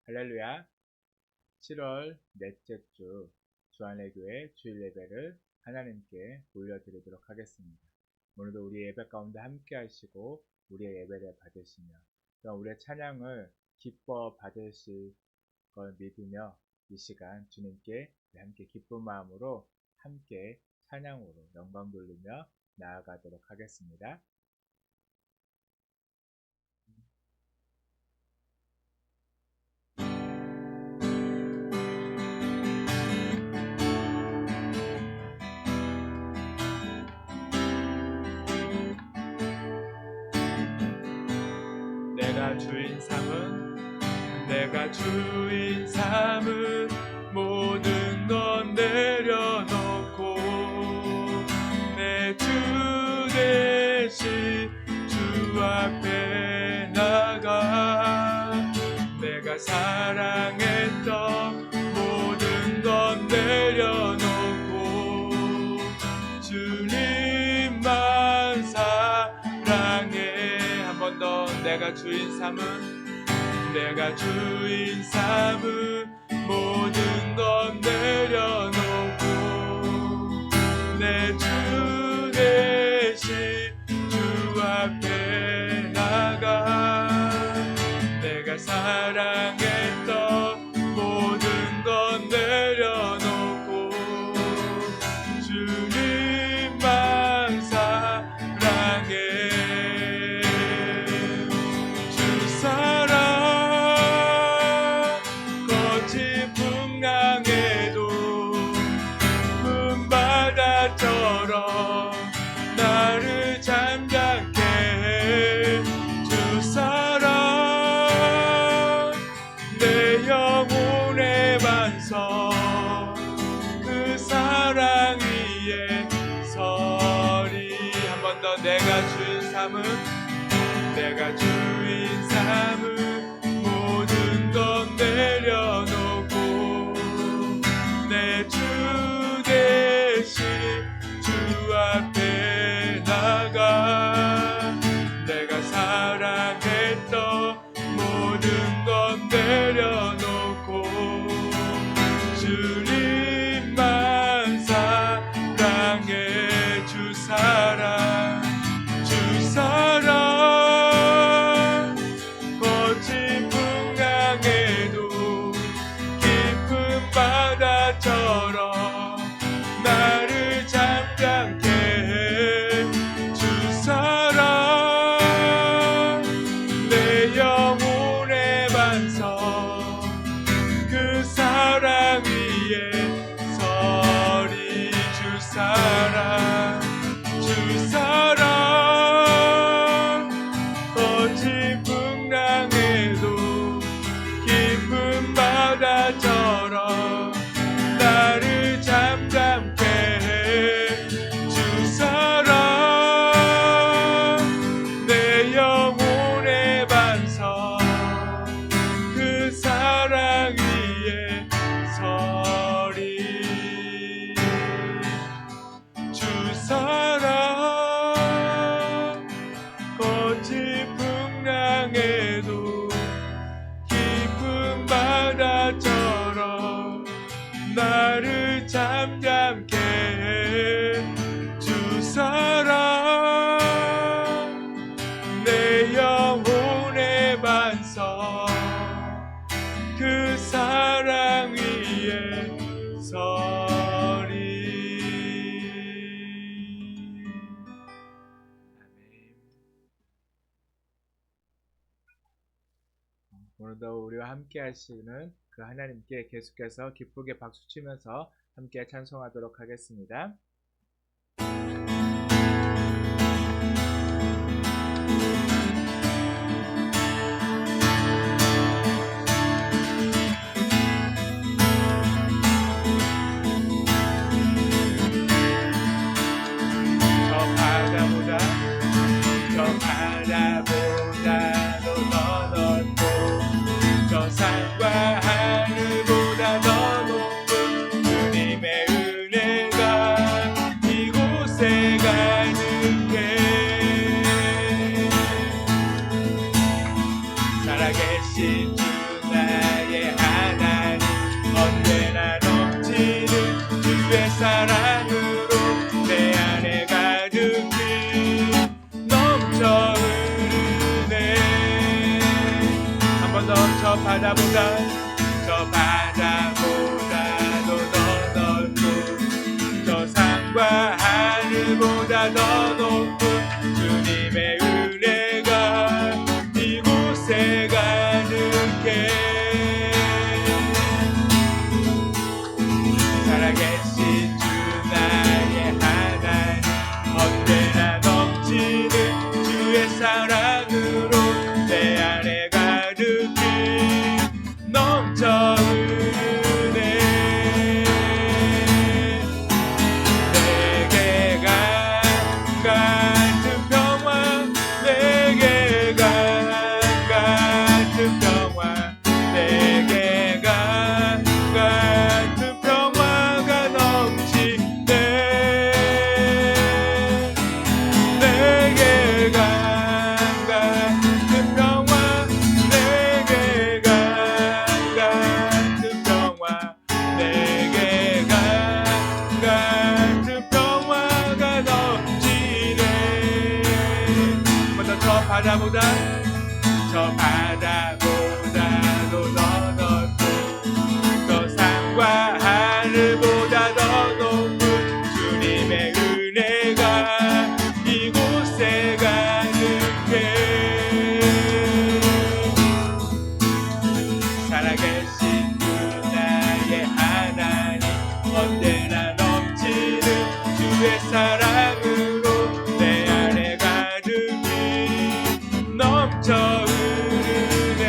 할렐루야. 7월 넷째 주 주안의 교회 주일 예배를 하나님께 올려드리도록 하겠습니다. 오늘도 우리 예배 가운데 함께 하시고 우리의 예배를 받으시며 또 우리의 찬양을 기뻐 받으실 걸 믿으며 이 시간 주님께 함께 기쁜 마음으로 함께 찬양으로 영광 돌리며 나아가도록 하겠습니다. 내가 주인 삼은 모든 것 내려놓고 내 주 대신 주 앞에 나가 내가 사랑했던 모든 것 내려놓고 주님만 사랑해. 한 번 더. 내가 주인 삼은 모든 것 내려놓고 내 주 대신 주 앞에 나가 내가 사랑했던 모든 것 내려놓고 주님만 사랑해. 나를 잠잠케 해. 주 사랑 내 영혼의 반석 그 사랑 위에 서리. 한 번 더. 내가 주인 삼은 모든 것 내려놓고 내 주 대신 주 앞에 나가 내가 사랑했던 모든 것 내려놓고 주님만 사랑해. 주 사랑 거친 풍랑에도 깊은 바다처럼 나를 잠잠케 해. 주 사랑 내 영혼의 반석 그 사랑 위에 서리. 주 사랑 거친 풍랑에도 깊은 바다처럼 나를 잠잠케 해. 주 사랑 내 영혼의 반석 그 사랑 위에 서리. 주 사랑 거친 풍랑에도 깊은 바다처럼 나를 잠잠케 해. 주 사랑 내 영혼의 반석 그 사랑 위에 서리. 오늘도 우리와 함께 하시는 그 하나님께 계속해서 기쁘게 박수치면서 함께 찬송하도록 하겠습니다. 저 바다보다도 더 넓고 저 산과 하늘보다 더 높은 주님의 은혜가 주의 사랑으로 내 안에 가득히 넘쳐 흐르네. 한 번 더 저 바다보다 저 바다보다도 더 넓고 저 산과 하늘보다 더 높은 주님의 은혜가 이곳에 가득해. 살아계신 주 나의 하나님 언제나 넘치는 주의 사랑으로 내 안에 가득히 넘쳐 흐르네. 내게 같은 평화 내게 같은 평화 내게 같은 평화가 넘치네. 내게 같은 평화 내게 같은 평화 내게 같은 평화가 넘치네. 먼저 저 바다보다 저 바다보다도 더 넓고 저 산과 하늘보다 더 높은 주님의 은혜가 이곳에 가득해. 살아계신 주 나의 하나님 언제나 넘치는 주의 사랑으로 내 안에 가득히 넘쳐 흐르네.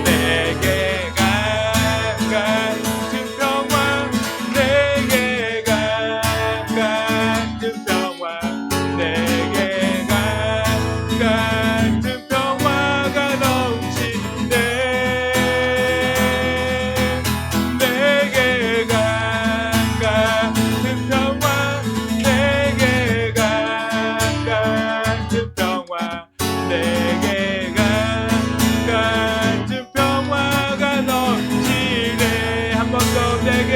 내게 같은 평화 내게 같은 평화 내게 같은 평화가 넘치네. 내게 같은 평화 내게 같은 평화 내게 같은 평화가 넘치네. 한 번 더 내게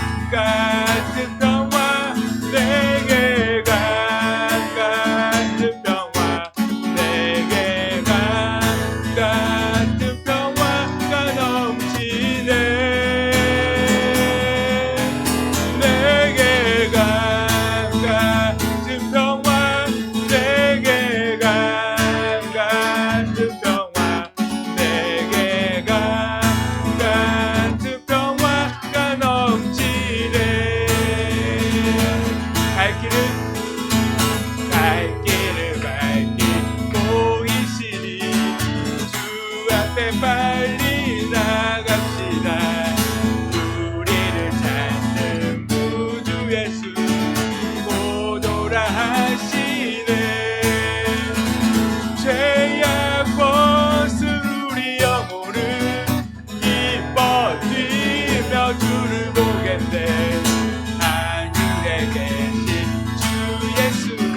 같은 평화 내게 같은 평화 내게 같은 평화가 넘치네. 내게 같은 평화 내게 같은 평화 내게 같은 평화가 넘치네. 갈 길을 보이시니 주 앞에 빨리 나갑시다. 우리를 찾는 구주 예수 오노라 하시네. 죄악 벗은 우리 영혼은 기뻐 뛰며 주를 보겠네. 하늘에 계신 주 예수를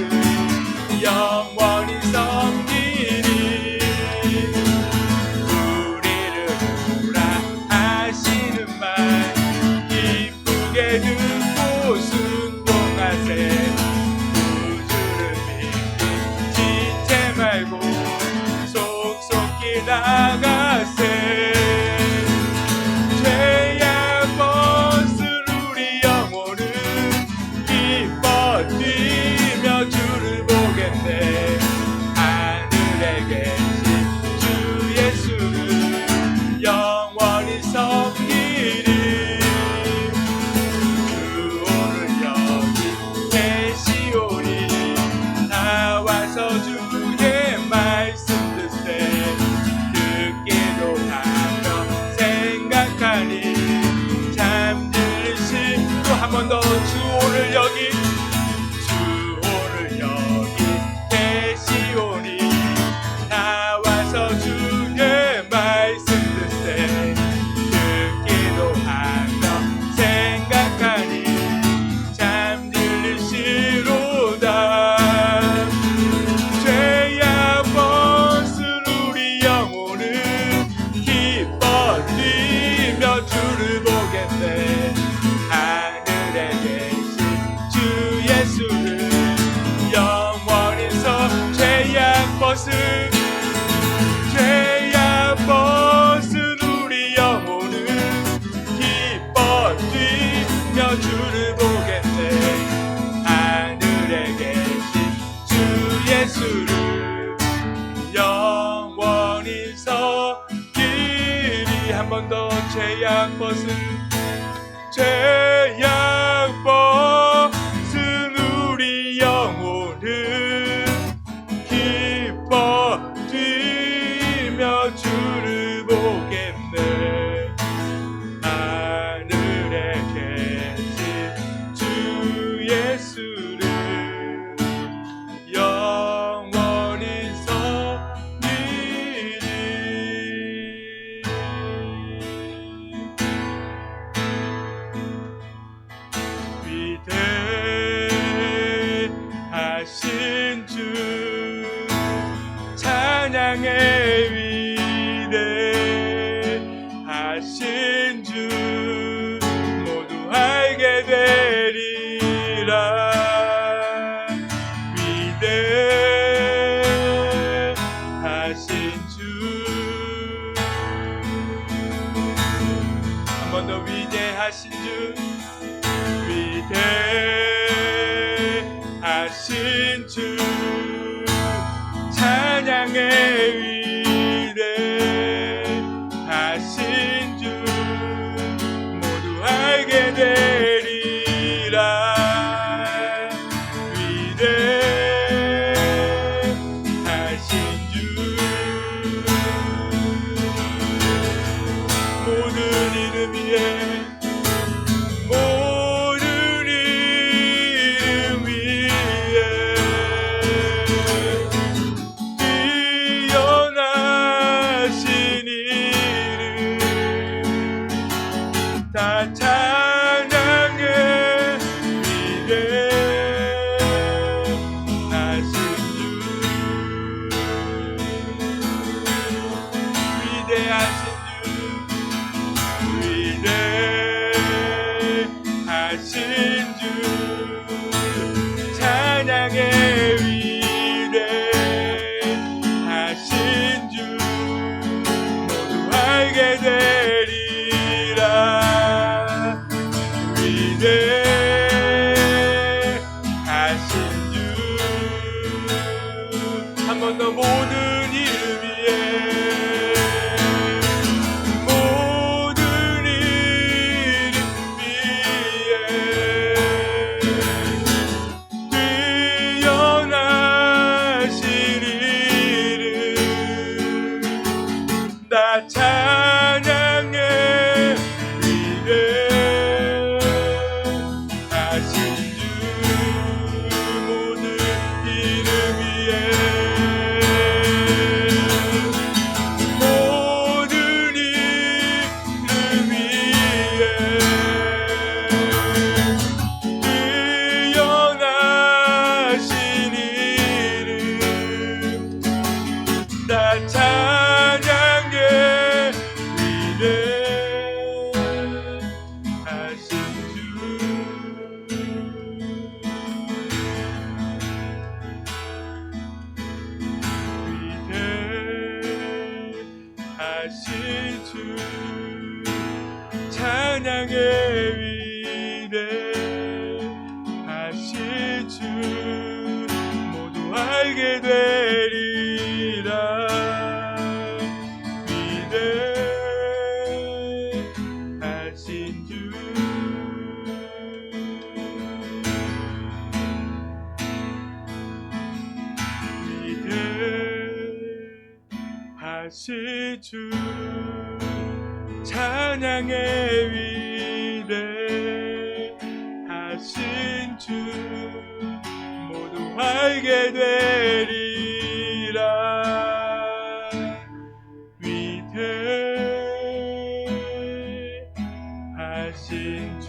영원히 섬기니 우리를 보라 하시는 말 기쁘게 듣고 순종하세. 구주를 믿고 지체 말고 속속히 나가세. 죄악 벗은 우리 영혼은 기뻐 뛰며 주를 보겠네. 하늘에 계신 주 예수를 영원히 섬기리. 주 오늘 여기 계시오니 나와서 주의 말씀 듣세. 듣기도 한 번 더 죄악 벗은 죄악 벗은 우리 영혼은 기뻐 뛰며 주를 보겠네. 하늘에 계신 주 예수를 영원히 섬기리. 위대하신 주 찬양의 위대하신 주 모두 알게 되리라. 위대하신 주 한 번 더 위대하신 주 위대하신 주 찬양의 위대하신 주 모두 알게 되리라. 위대하신 주 모든 이름 위에 다 찬양해. 위대하신 주 위대하신 주 위대하신 주 찬양해. 위대하신 주 모두 알게 되리라. 위대하신 주 한 번 더 모든 이름 위에 모든 이름 위에 뛰어나신 이름 다 찬양해. 위대하신 주 모든 이름 위에 모든 이름 위에 뛰어나신 이름 다 찬양해. 위대하신 주 위대하신 주 찬양의 위대하신 주 모두 알게 되리라. 위대하신 주 위대하신 주 찬양의 위대하신 주 모두 알게 되리라. 위대하신 주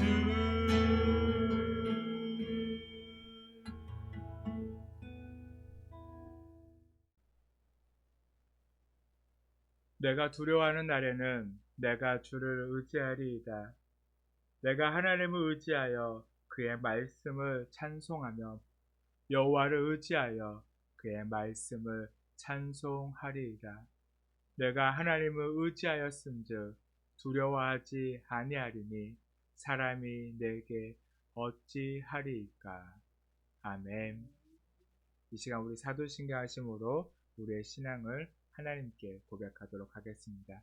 내가 두려워하는 날에는 내가 주를 의지하리이다. 내가 하나님을 의지하여 그의 말씀을 찬송하며 여호와를 의지하여 그의 말씀을 찬송하리이다. 내가 하나님을 의지하였음즉 두려워하지 아니하리니 사람이 내게 어찌하리이까. 아멘. 이 시간 우리 사도신경 하심으로 우리의 신앙을 하나님께 고백하도록 하겠습니다.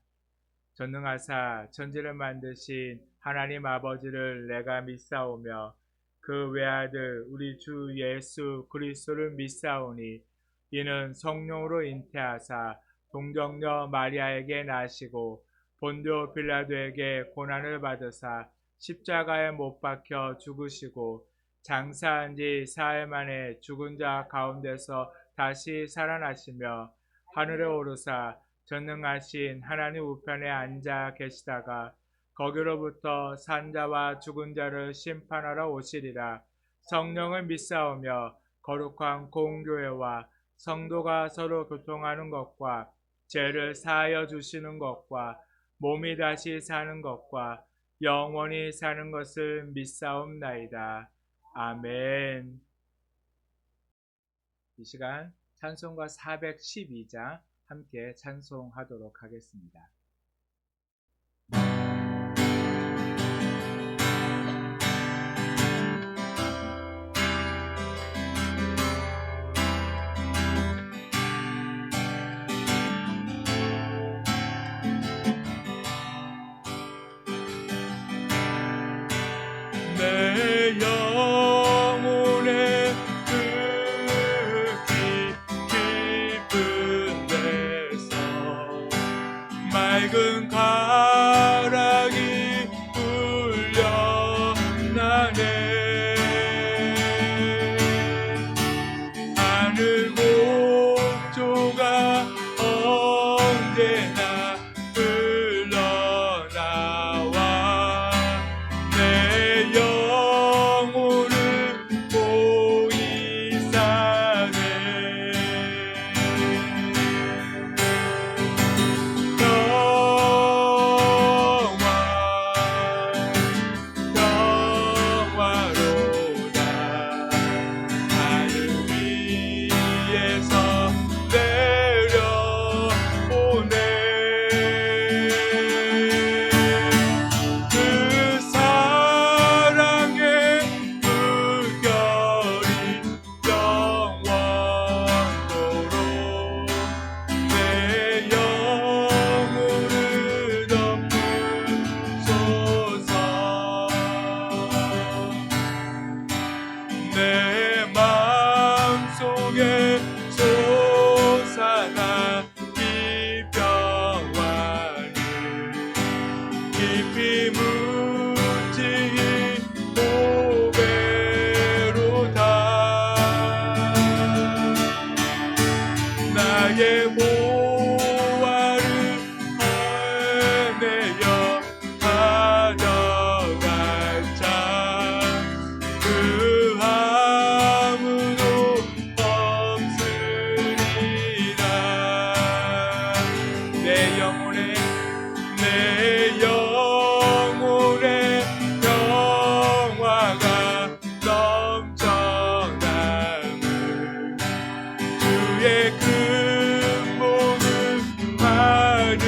전능하사 천지를 만드신 하나님 아버지를 내가 믿사오며 그 외아들 우리 주 예수 그리스도를 믿사오니 이는 성령으로 잉태하사 동정녀 마리아에게 나시고 본디오 빌라도에게 고난을 받으사 십자가에 못 박혀 죽으시고 장사한 지 사흘 만에 죽은 자 가운데서 다시 살아나시며 하늘에 오르사 전능하신 하나님 우편에 앉아 계시다가 거기로부터 산자와 죽은 자를 심판하러 오시리라. 성령을 믿사오며 거룩한 공교회와 성도가 서로 교통하는 것과 죄를 사하여 주시는 것과 몸이 다시 사는 것과 영원히 사는 것을 믿사옵나이다. 아멘. 이 시간 찬송가 412장 함께 찬송하도록 하겠습니다. 내 영혼의 깊은 데서 맑은 가락이 울려나네. 하늘 곡조가 언제나 흘러나와 내 영혼을 보이 사네. 평화로다 하늘 위에서 내려오네. 그 사랑의 물결이 영원토록 내 영혼을 덮으소서. 내 마음속에 솟아나 이 평화를 깊이 묻지 보배로다. 나의 보화를 헤매여 가져간 자 그 아무도 없으리라. 내 영혼의 평화가 넘쳐남을 주의 큰 복을 받음이라.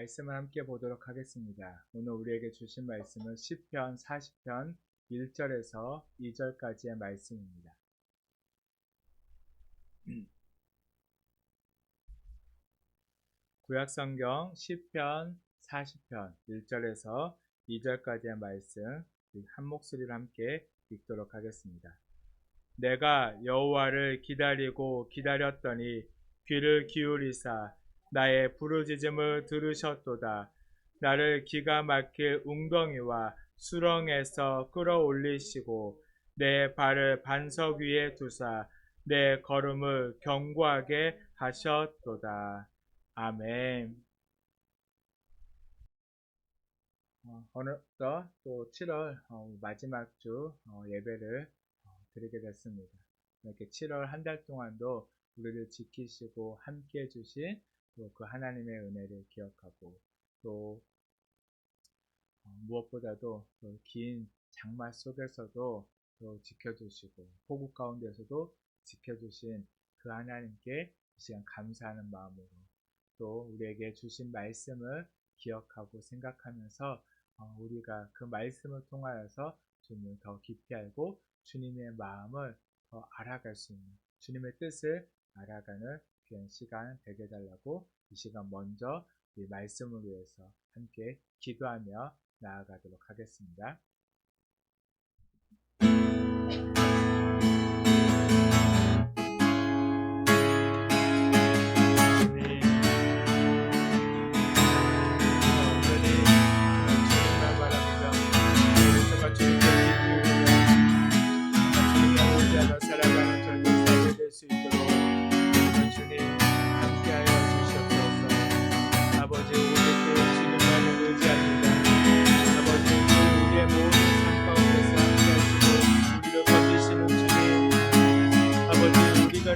말씀을 함께 보도록 하겠습니다. 오늘 우리에게 주신 말씀은 시편 40편 1절에서 2절까지의 말씀입니다. 구약성경 시편 40편 1절에서 2절까지의 말씀 한 목소리로 함께 읽도록 하겠습니다. 내가 여호와를 기다리고 기다렸더니 귀를 기울이사 나의 부르짖음을 들으셨도다. 나를 기가 막힐 웅덩이와 수렁에서 끌어올리시고 내 발을 반석 위에 두사 내 걸음을 견고하게 하셨도다. 아멘. 어느덧 또 7월 마지막 주 예배를 드리게 됐습니다. 이렇게 7월 한 달 동안도 우리를 지키시고 함께 해주신 또 그 하나님의 은혜를 기억하고 또 무엇보다도 긴 장마 속에서도 또 지켜주시고 폭우 가운데서도 지켜주신 그 하나님께 이 시간 감사하는 마음으로 또 우리에게 주신 말씀을 기억하고 생각하면서 우리가 그 말씀을 통하여서 주님을 더 깊이 알고 주님의 마음을 더 알아갈 수 있는 주님의 뜻을 알아가는 귀한 시간 되게 해달라고 이 시간 먼저 이 말씀을 위해서 함께 기도하며 나아가도록 하겠습니다.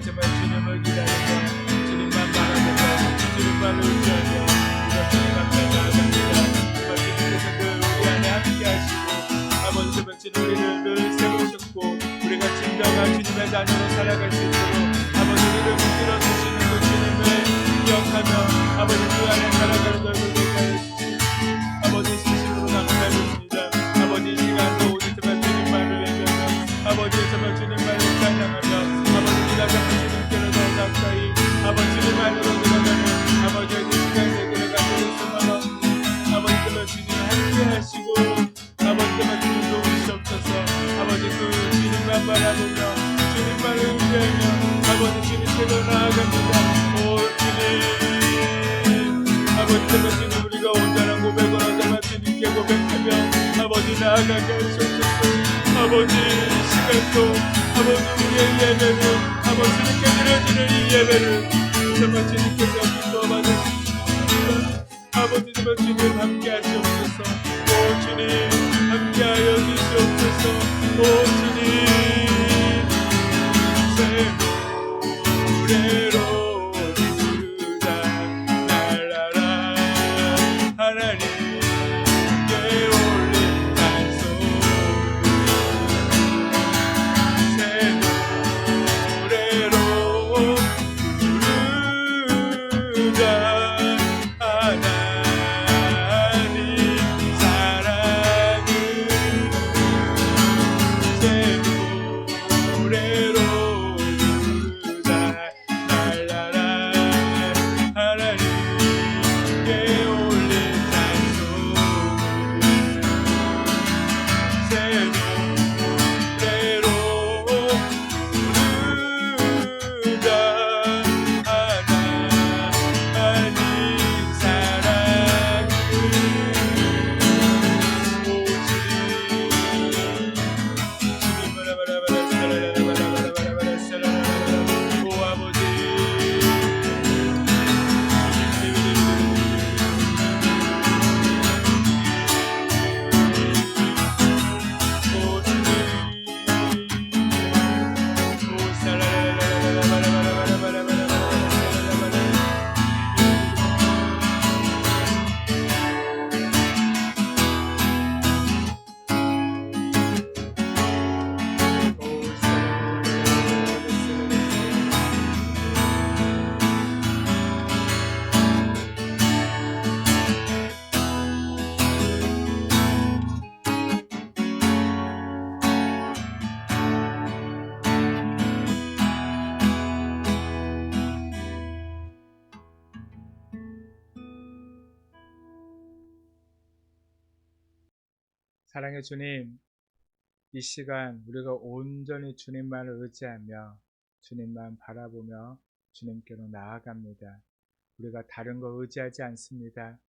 정말 주님을 기다리며 주님만 바라보며 주님만 의지하며 우리가 주님 앞에 나아갑니다. 주님께서 늘 우리 안에 함께 하시고 아버지 정말 주님 우리를 늘 세우셨고 우리가 진정한 주님의 자녀로 살아갈 수 있도록 아버지 우리를 붙들어 주시는 그 주님을 기억하며 아버지 그 안에 살아가는 것을 되게 하여 주시고 아버지 진심으로 감사드립니다. 아버지 이 시간도 오직 정말 주님만을 외면하며 아버지 정말 주님만을 찬양하며 정말 주님께로 더 가까이 아버지 주님만으로 들어가는 아버지의 시간에 들어가는 소망 아버지 정말 주님 함께 하시고 아버지 정말 주님 도우시옵소서. 아버지 그 주님만 바라보며 주님만을 의지하며 아버지 주님께로 나아갑니다. 오 주님 아버지 정말 주님 우리가 온전한 고백으로 정말 주님께 고백하며 아버지 나아가게 하시옵소서. 아버지 시간도 아버지 우리의 예배를 아버지 주님께 드려지는 이 예배를 정말 주님께서 기뻐 받으시옵소서. 아버지 정말 주님 함께 하시옵소서. 오 주님 함께 하여 주시옵소서. 오 주님 새 노래로 부르자 날라라 하나님께 올린 찬송 새 노래로 부르자 하나님 사랑을 새 사랑의 주님, 이 시간 우리가 온전히 주님만을 의지하며 주님만 바라보며 주님께로 나아갑니다. 우리가 다른 거 의지하지 않습니다.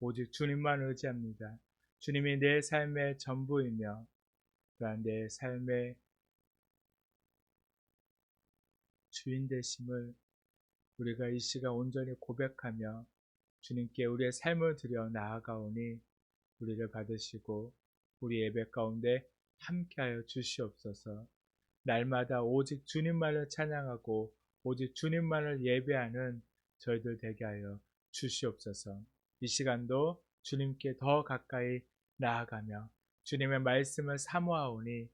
오직 주님만 의지합니다. 주님이 내 삶의 전부이며 또한 내 삶의 주인 되심을 우리가 이 시간 온전히 고백하며 주님께 우리의 삶을 드려 나아가오니 우리를 받으시고 우리 예배 가운데 함께하여 주시옵소서. 날마다 오직 주님만을 찬양하고 오직 주님만을 예배하는 저희들 되게 하여 주시옵소서. 이 시간도 주님께 더 가까이 나아가며 주님의 말씀을 사모하오니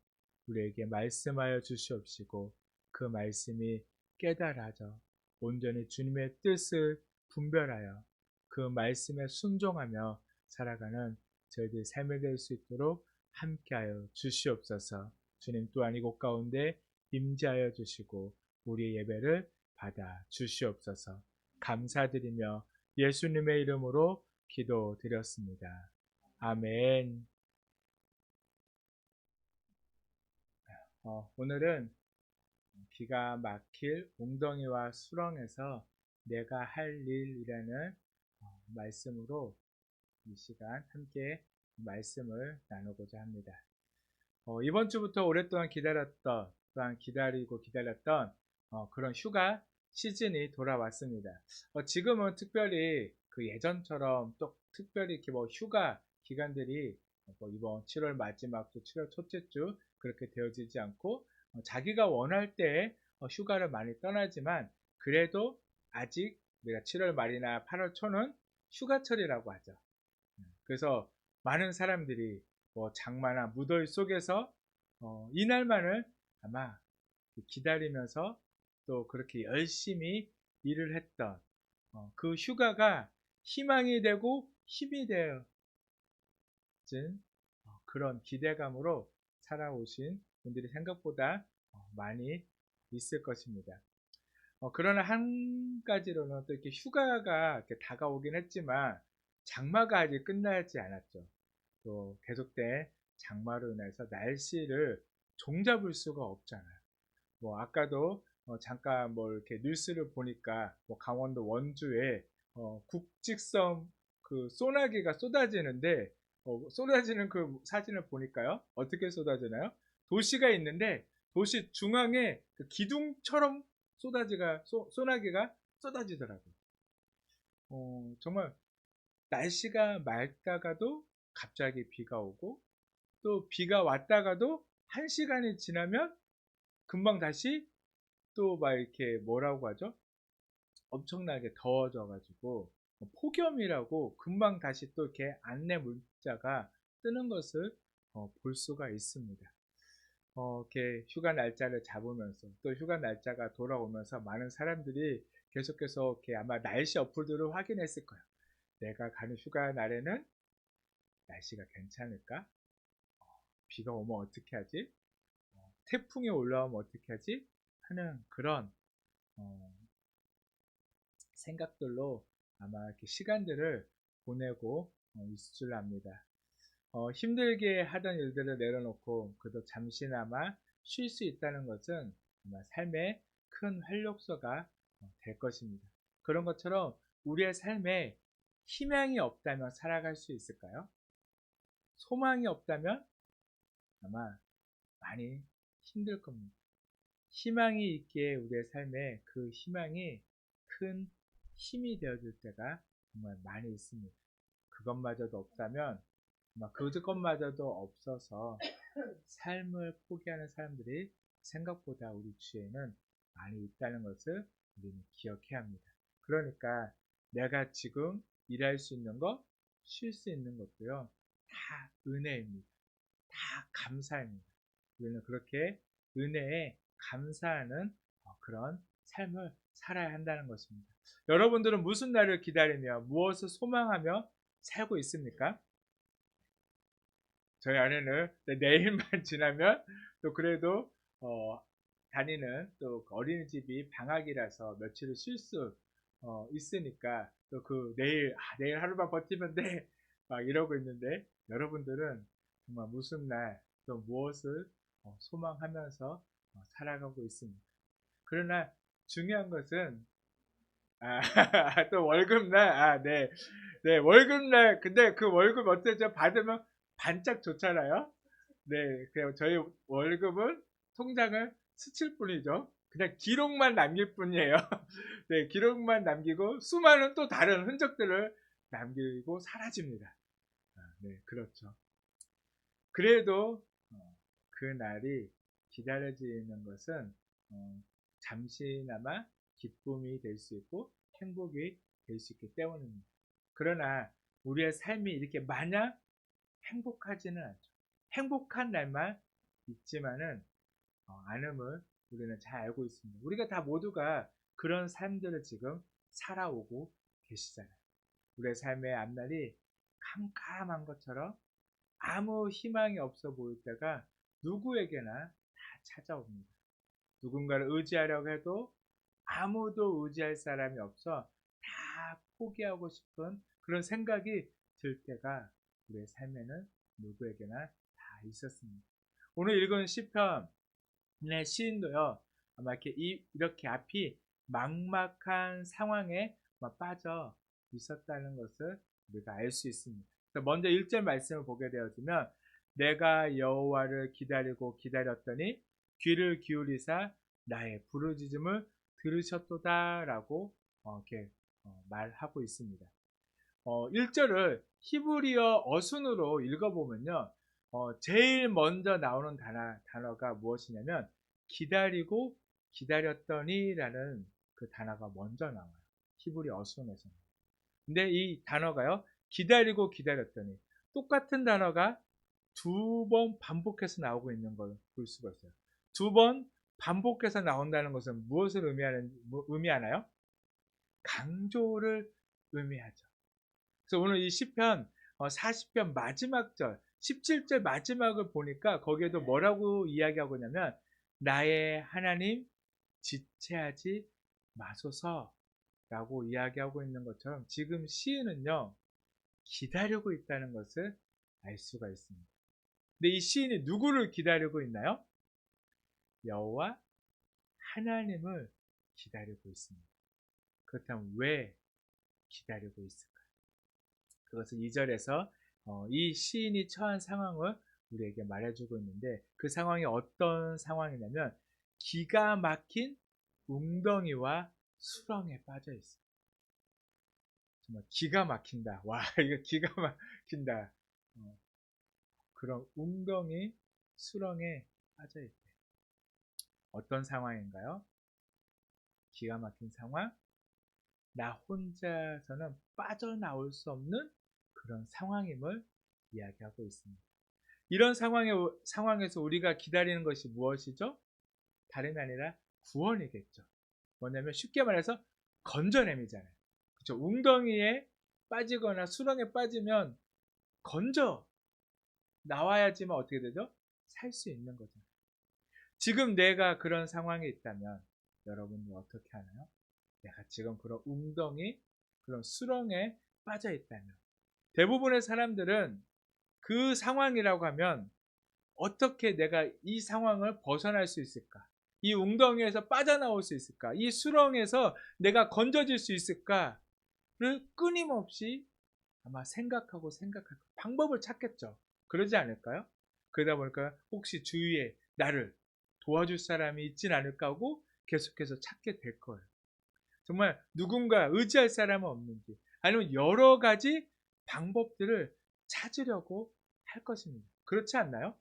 우리에게 말씀하여 주시옵시고 그 말씀이 깨달아져 온전히 주님의 뜻을 분별하여 그 말씀에 순종하며 살아가는 저희들 삶이 될 수 있도록 함께하여 주시옵소서. 주님 또한 이곳 가운데 임재하여 주시고 우리의 예배를 받아 주시옵소서. 감사드리며 예수님의 이름으로 기도드렸습니다. 아멘. 오늘은 기가 막힐 웅덩이와 수렁에서 내가 할 일이라는 말씀으로 이 시간 함께 말씀을 나누고자 합니다. 이번 주부터 오랫동안 기다렸던, 또한 기다리고 기다렸던 그런 휴가 시즌이 돌아왔습니다. 지금은 특별히 그 예전처럼 또 특별히 이렇게 뭐 휴가 기간들이 뭐 이번 7월 마지막 주, 7월 첫째 주 그렇게 되어지지 않고 자기가 원할 때 휴가를 많이 떠나지만 그래도 아직 우리가 7월 말이나 8월 초는 휴가철이라고 하죠. 그래서 많은 사람들이 뭐 장마나 무더위 속에서 이날만을 아마 기다리면서 또 그렇게 열심히 일을 했던 그 휴가가 희망이 되고 힘이 되어진 그런 기대감으로 살아오신 분들이 생각보다 많이 있을 것입니다. 그러나 한 가지로는 또 이렇게 휴가가 이렇게 다가오긴 했지만 장마가 아직 끝나지 않았죠. 또 계속된 장마로 인해서 날씨를 종잡을 수가 없잖아요. 뭐 아까도 잠깐 뭐 이렇게 뉴스를 보니까 뭐 강원도 원주에 국직선 그 소나기가 쏟아지는데 쏟아지는 그 사진을 보니까요. 어떻게 쏟아지나요? 도시가 있는데 도시 중앙에 그 기둥처럼 소나기가 쏟아지더라고요. 정말 날씨가 맑다가도 갑자기 비가 오고 또 비가 왔다가도 1시간이 지나면 금방 다시 또 막 이렇게 뭐라고 하죠? 엄청나게 더워져 가지고 폭염이라고 금방 다시 또 이렇게 안내 문자가 뜨는 것을 볼 수가 있습니다. 이렇게 휴가 날짜를 잡으면서 또 휴가 날짜가 돌아오면서 많은 사람들이 계속해서 이렇게 아마 날씨 어플들을 확인했을 거예요. 내가 가는 휴가 날에는 날씨가 괜찮을까? 비가 오면 어떻게 하지? 태풍이 올라오면 어떻게 하지? 하는 그런 생각들로 아마 이렇게 시간들을 보내고 있을 줄 압니다. 힘들게 하던 일들을 내려놓고 그래도 잠시나마 쉴 수 있다는 것은 아마 삶의 큰 활력소가 될 것입니다. 그런 것처럼 우리의 삶에 희망이 없다면 살아갈 수 있을까요? 소망이 없다면 아마 많이 힘들 겁니다. 희망이 있기에 우리의 삶에 그 희망이 큰 힘이 되어줄 때가 정말 많이 있습니다. 그것마저도 없다면 아마 그것마저도 없어서 삶을 포기하는 사람들이 생각보다 우리 주위에는 많이 있다는 것을 우리는 기억해야 합니다. 그러니까 내가 지금 일할 수 있는 것, 쉴 수 있는 것도요, 다 은혜입니다. 다 감사입니다. 우리는 그렇게 은혜에 감사하는 그런 삶을 살아야 한다는 것입니다. 여러분들은 무슨 날을 기다리며 무엇을 소망하며 살고 있습니까? 저희 아내는 내일만 지나면 또 그래도 다니는 또 어린이집이 방학이라서 며칠을 쉴 수 있으니까 또 그 내일 하루만 버티면 돼 막 이러고 있는데 여러분들은 정말 무슨 날, 또 무엇을 소망하면서 살아가고 있습니다. 그러나 중요한 것은 아, 또 월급날, 네. 네, 월급날, 근데 그 월급 어때죠? 받으면 반짝 좋잖아요? 네, 그냥 저희 월급은 통장을 스칠 뿐이죠. 그냥 기록만 남길 뿐이에요. 네, 기록만 남기고 수많은 또 다른 흔적들을 남기고 사라집니다. 네, 그렇죠. 그래도 그 날이 기다려지는 것은 잠시나마 기쁨이 될 수 있고 행복이 될 수 있기 때문입니다. 그러나 우리의 삶이 이렇게 마냥 행복하지는 않죠. 행복한 날만 있지만은 않음을 우리는 잘 알고 있습니다. 우리가 다 모두가 그런 삶들을 지금 살아오고 계시잖아요. 우리의 삶의 앞날이 캄캄한 것처럼 아무 희망이 없어 보일 때가 누구에게나 다 찾아옵니다. 누군가를 의지하려고 해도 아무도 의지할 사람이 없어 다 포기하고 싶은 그런 생각이 들 때가 우리의 삶에는 누구에게나 다 있었습니다. 오늘 읽은 시편의 시인도요, 아마 이렇게 앞이 막막한 상황에 빠져 있었다는 것을 우리가 알 수 있습니다. 먼저 1절 말씀을 보게 되어지면 내가 여호와를 기다리고 기다렸더니 귀를 기울이사 나의 부르짖음을 들으셨도다 라고 이렇게 말하고 있습니다. 1절을 히브리어 어순으로 읽어보면요. 제일 먼저 나오는 단어가 무엇이냐면 기다리고 기다렸더니 라는 그 단어가 먼저 나와요. 히브리 어순에서는. 근데 이 단어가요. 기다리고 기다렸더니 똑같은 단어가 두 번 반복해서 나오고 있는 걸 볼 수가 있어요. 두 번 반복해서 나온다는 것은 무엇을 의미하나요? 강조를 의미하죠. 그래서 오늘 이 시편 40편 마지막 절 17절 마지막을 보니까 거기에도 뭐라고 이야기하고 있냐면 나의 하나님 지체하지 마소서 라고 이야기하고 있는 것처럼 지금 시인은요 기다리고 있다는 것을 알 수가 있습니다. 근데 이 시인이 누구를 기다리고 있나요? 여호와 하나님을 기다리고 있습니다. 그렇다면 왜 기다리고 있을까요? 그것은 2절에서 이 시인이 처한 상황을 우리에게 말해주고 있는데 그 상황이 어떤 상황이냐면 기가 막힌 웅덩이와 수렁에 빠져 있어요. 정말 기가 막힌다. 와, 이거 기가 막힌다. 그런 웅덩이, 수렁에 빠져 있대. 어떤 상황인가요? 기가 막힌 상황? 나 혼자서는 빠져나올 수 없는 그런 상황임을 이야기하고 있습니다. 이런 상황에서 우리가 기다리는 것이 무엇이죠? 다름이 아니라 구원이겠죠. 뭐냐면 쉽게 말해서 건져냄이잖아요. 그렇죠? 웅덩이에 빠지거나 수렁에 빠지면 건져 나와야지만 어떻게 되죠? 살 수 있는 거죠. 지금 내가 그런 상황에 있다면 여러분은 어떻게 하나요? 내가 지금 그런 웅덩이, 그런 수렁에 빠져 있다면 대부분의 사람들은 그 상황이라고 하면 어떻게 내가 이 상황을 벗어날 수 있을까? 이 웅덩이에서 빠져나올 수 있을까? 이 수렁에서 내가 건져질 수 있을까를 끊임없이 아마 생각하고 방법을 찾겠죠. 그러지 않을까요? 그러다 보니까 혹시 주위에 나를 도와줄 사람이 있진 않을까 하고 계속해서 찾게 될 거예요. 정말 누군가 의지할 사람은 없는지 아니면 여러 가지 방법들을 찾으려고 할 것입니다. 그렇지 않나요?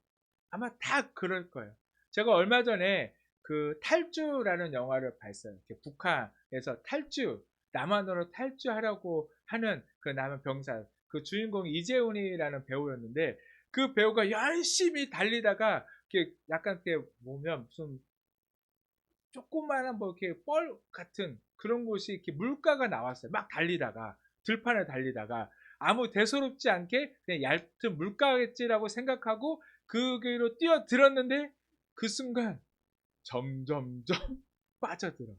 아마 다 그럴 거예요. 제가 얼마 전에 그 탈주라는 영화를 봤어요. 북한에서 남한으로 탈주하려고 하는 그 남한 병사, 그 주인공이 이재훈이라는 배우였는데 그 배우가 열심히 달리다가 이렇게 약간 이렇게 보면 무슨 조그마한 뭐 이렇게 뻘 같은 그런 곳이 이렇게 물가가 나왔어요. 막 달리다가 들판을 달리다가 아무 대수롭지 않게 그냥 얇은 물가겠지라고 생각하고 그 길로 뛰어들었는데 그 순간 점점점 빠져들어가.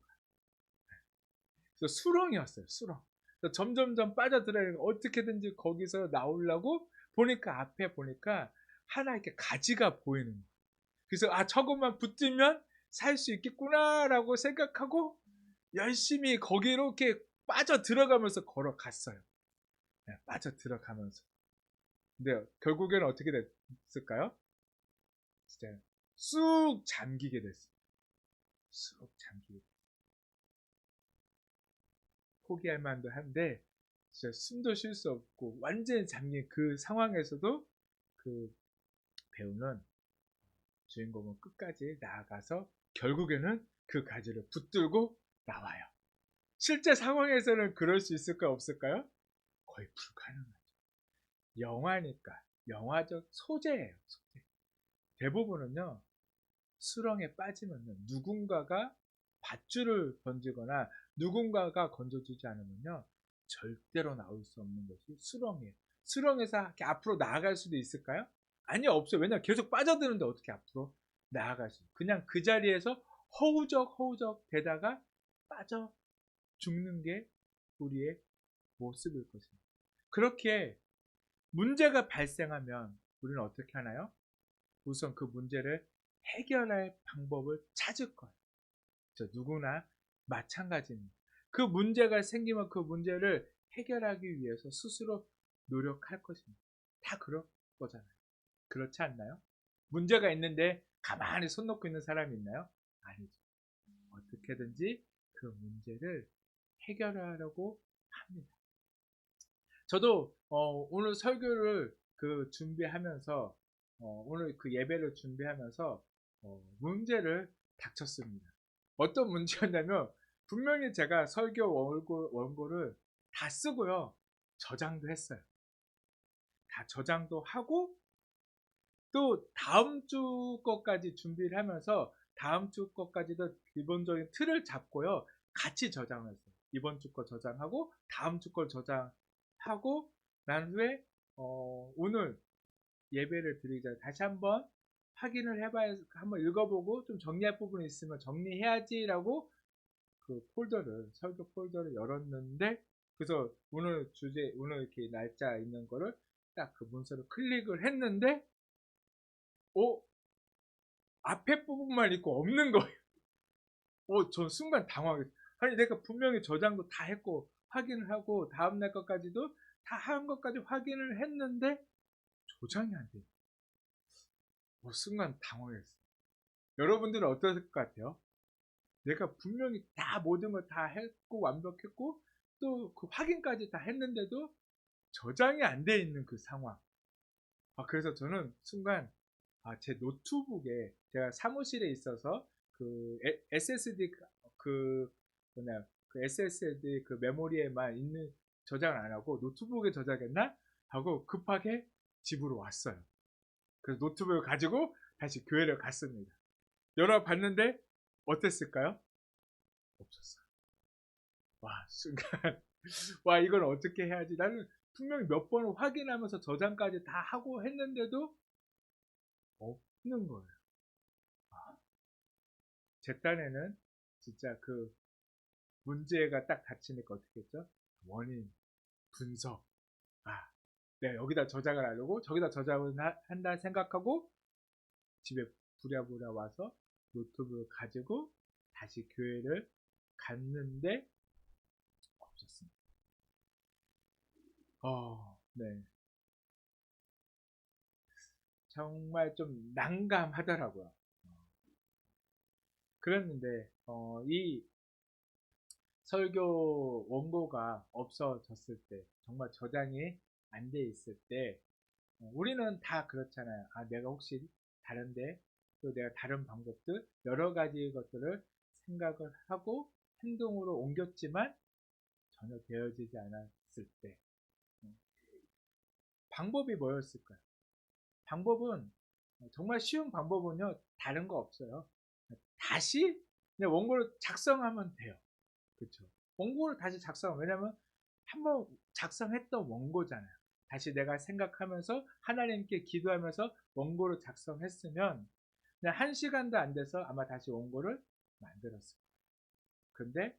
그래서 수렁이었어요. 수렁. 그래서 점점점 빠져들어가 어떻게든지 거기서 나오려고 보니까 앞에 보니까 하나 이렇게 가지가 보이는 거예요. 그래서 저것만 붙들면 살 수 있겠구나라고 생각하고 열심히 거기로 이렇게 빠져 들어가면서 걸어갔어요. 네, 빠져 들어가면서. 근데 결국에는 어떻게 됐을까요? 진짜 쑥 잠기게 됐어요. 쑥 잠기게. 포기할 만도 한데 진짜 숨도 쉴 수 없고 완전히 잠긴 그 상황에서도 그 배우는 주인공은 끝까지 나아가서 결국에는 그 가지를 붙들고 나와요. 실제 상황에서는 그럴 수 있을까 없을까요? 거의 불가능하죠. 영화니까 영화적 소재예요. 소재. 대부분은요 수렁에 빠지면 누군가가 밧줄을 던지거나 누군가가 건져주지 않으면요 절대로 나올 수 없는 것이 수렁이에요. 수렁에서 이렇게 앞으로 나아갈 수도 있을까요? 아니요, 없어요. 왜냐면 계속 빠져드는데 어떻게 앞으로 나아갈 수? 그냥 그 자리에서 허우적 되다가 빠져 죽는 게 우리의 모습일 것입니다. 그렇게 문제가 발생하면 우리는 어떻게 하나요? 우선 그 문제를 해결할 방법을 찾을 거예요. 누구나 마찬가지입니다. 그 문제가 생기면 그 문제를 해결하기 위해서 스스로 노력할 것입니다. 다 그럴 거잖아요. 그렇지 않나요? 문제가 있는데 가만히 손 놓고 있는 사람이 있나요? 아니죠. 어떻게든지 그 문제를 해결하려고 합니다. 저도 오늘 설교를 준비하면서 오늘 그 예배를 준비하면서 문제를 닥쳤습니다. 어떤 문제였냐면 분명히 제가 설교 원고를 다 쓰고요. 저장도 했어요. 다 저장도 하고 또 다음 주 것까지 준비를 하면서 다음 주 것까지도 기본적인 틀을 잡고요. 같이 저장을 했어요. 이번 주 거 저장하고 다음 주 걸 저장하고 난 후에 오늘 예배를 드리기 전에 다시 한번 확인을 해봐야 한번 읽어보고 좀 정리할 부분이 있으면 정리해야지라고 그 설교 폴더를 열었는데 그래서 오늘 주제 오늘 이렇게 날짜 있는 거를 딱 그 문서를 클릭을 했는데 앞에 부분만 있고 없는 거예요. 전 순간 당황했어요. 아니 내가 분명히 저장도 다 했고 확인을 하고 다음날 것까지도 다 한 것까지 확인을 했는데 저장이 안 돼요. 순간 당황했어요. 여러분들은 어떠실 것 같아요? 내가 분명히 다 모든 걸 다 했고 완벽했고 또 그 확인까지 다 했는데도 저장이 안 돼 있는 그 상황. 그래서 저는 순간 제 노트북에 제가 사무실에 있어서 그 SSD 그 SSD 그 메모리에만 있는 저장을 안 하고 노트북에 저장했나 하고 급하게 집으로 왔어요. 그래서 노트북을 가지고 다시 교회를 갔습니다. 열어봤는데 어땠을까요? 없었어요. 순간 이걸 어떻게 해야지. 나는 분명히 몇 번을 확인하면서 저장까지 다 하고 했는데도 없는 거예요. 제 딴에는 진짜 그 문제가 딱 닥치니까 어떻게 했죠? 원인, 분석. 내가 여기다 저장을 하려고 저기다 저장을 한다 생각하고 집에 부랴부랴 와서 노트북을 가지고 다시 교회를 갔는데 없었습니다. 네. 정말 좀 난감하더라고요. 그랬는데 이 설교 원고가 없어졌을 때 정말 저장이 안 돼 있을 때 우리는 다 그렇잖아요. 내가 혹시 다른데 또 내가 다른 방법들 여러 가지 것들을 생각을 하고 행동으로 옮겼지만 전혀 되어지지 않았을 때 방법이 뭐였을까요? 방법은 정말 쉬운 방법은요 다른 거 없어요. 다시 그냥 원고를 작성하면 돼요. 그렇죠. 원고를 다시 작성하면 왜냐면 한번 작성했던 원고잖아요. 다시 내가 생각하면서 하나님께 기도하면서 원고를 작성했으면 그냥 1시간도 안 돼서 아마 다시 원고를 만들었을 거예요. 근데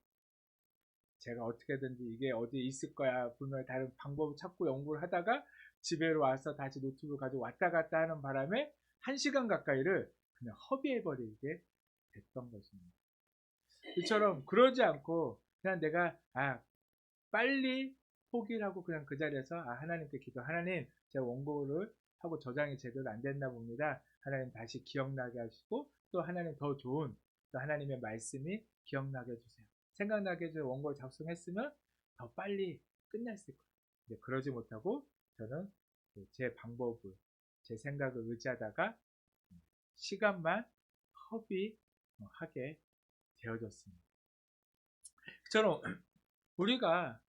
제가 어떻게든지 이게 어디 있을 거야 분명히 다른 방법을 찾고 연구를 하다가 집에 와서 다시 노트북을 가지고 왔다 갔다 하는 바람에 1시간 가까이를 그냥 허비해버리게 됐던 것입니다. 이처럼 그러지 않고 그냥 내가 빨리 포기를 하고 그냥 그 자리에서 하나님께 기도, 하나님 제가 원고를 하고 저장이 제대로 안 됐나 봅니다. 하나님 다시 기억나게 하시고 또 하나님 더 좋은 또 하나님의 말씀이 기억나게 해주세요. 생각나게 해주세요. 원고를 작성했으면 더 빨리 끝났을 거예요. 근데 그러지 못하고 저는 제 방법을, 제 생각을 의지하다가 시간만 허비하게 되어졌습니다. 그처럼 우리가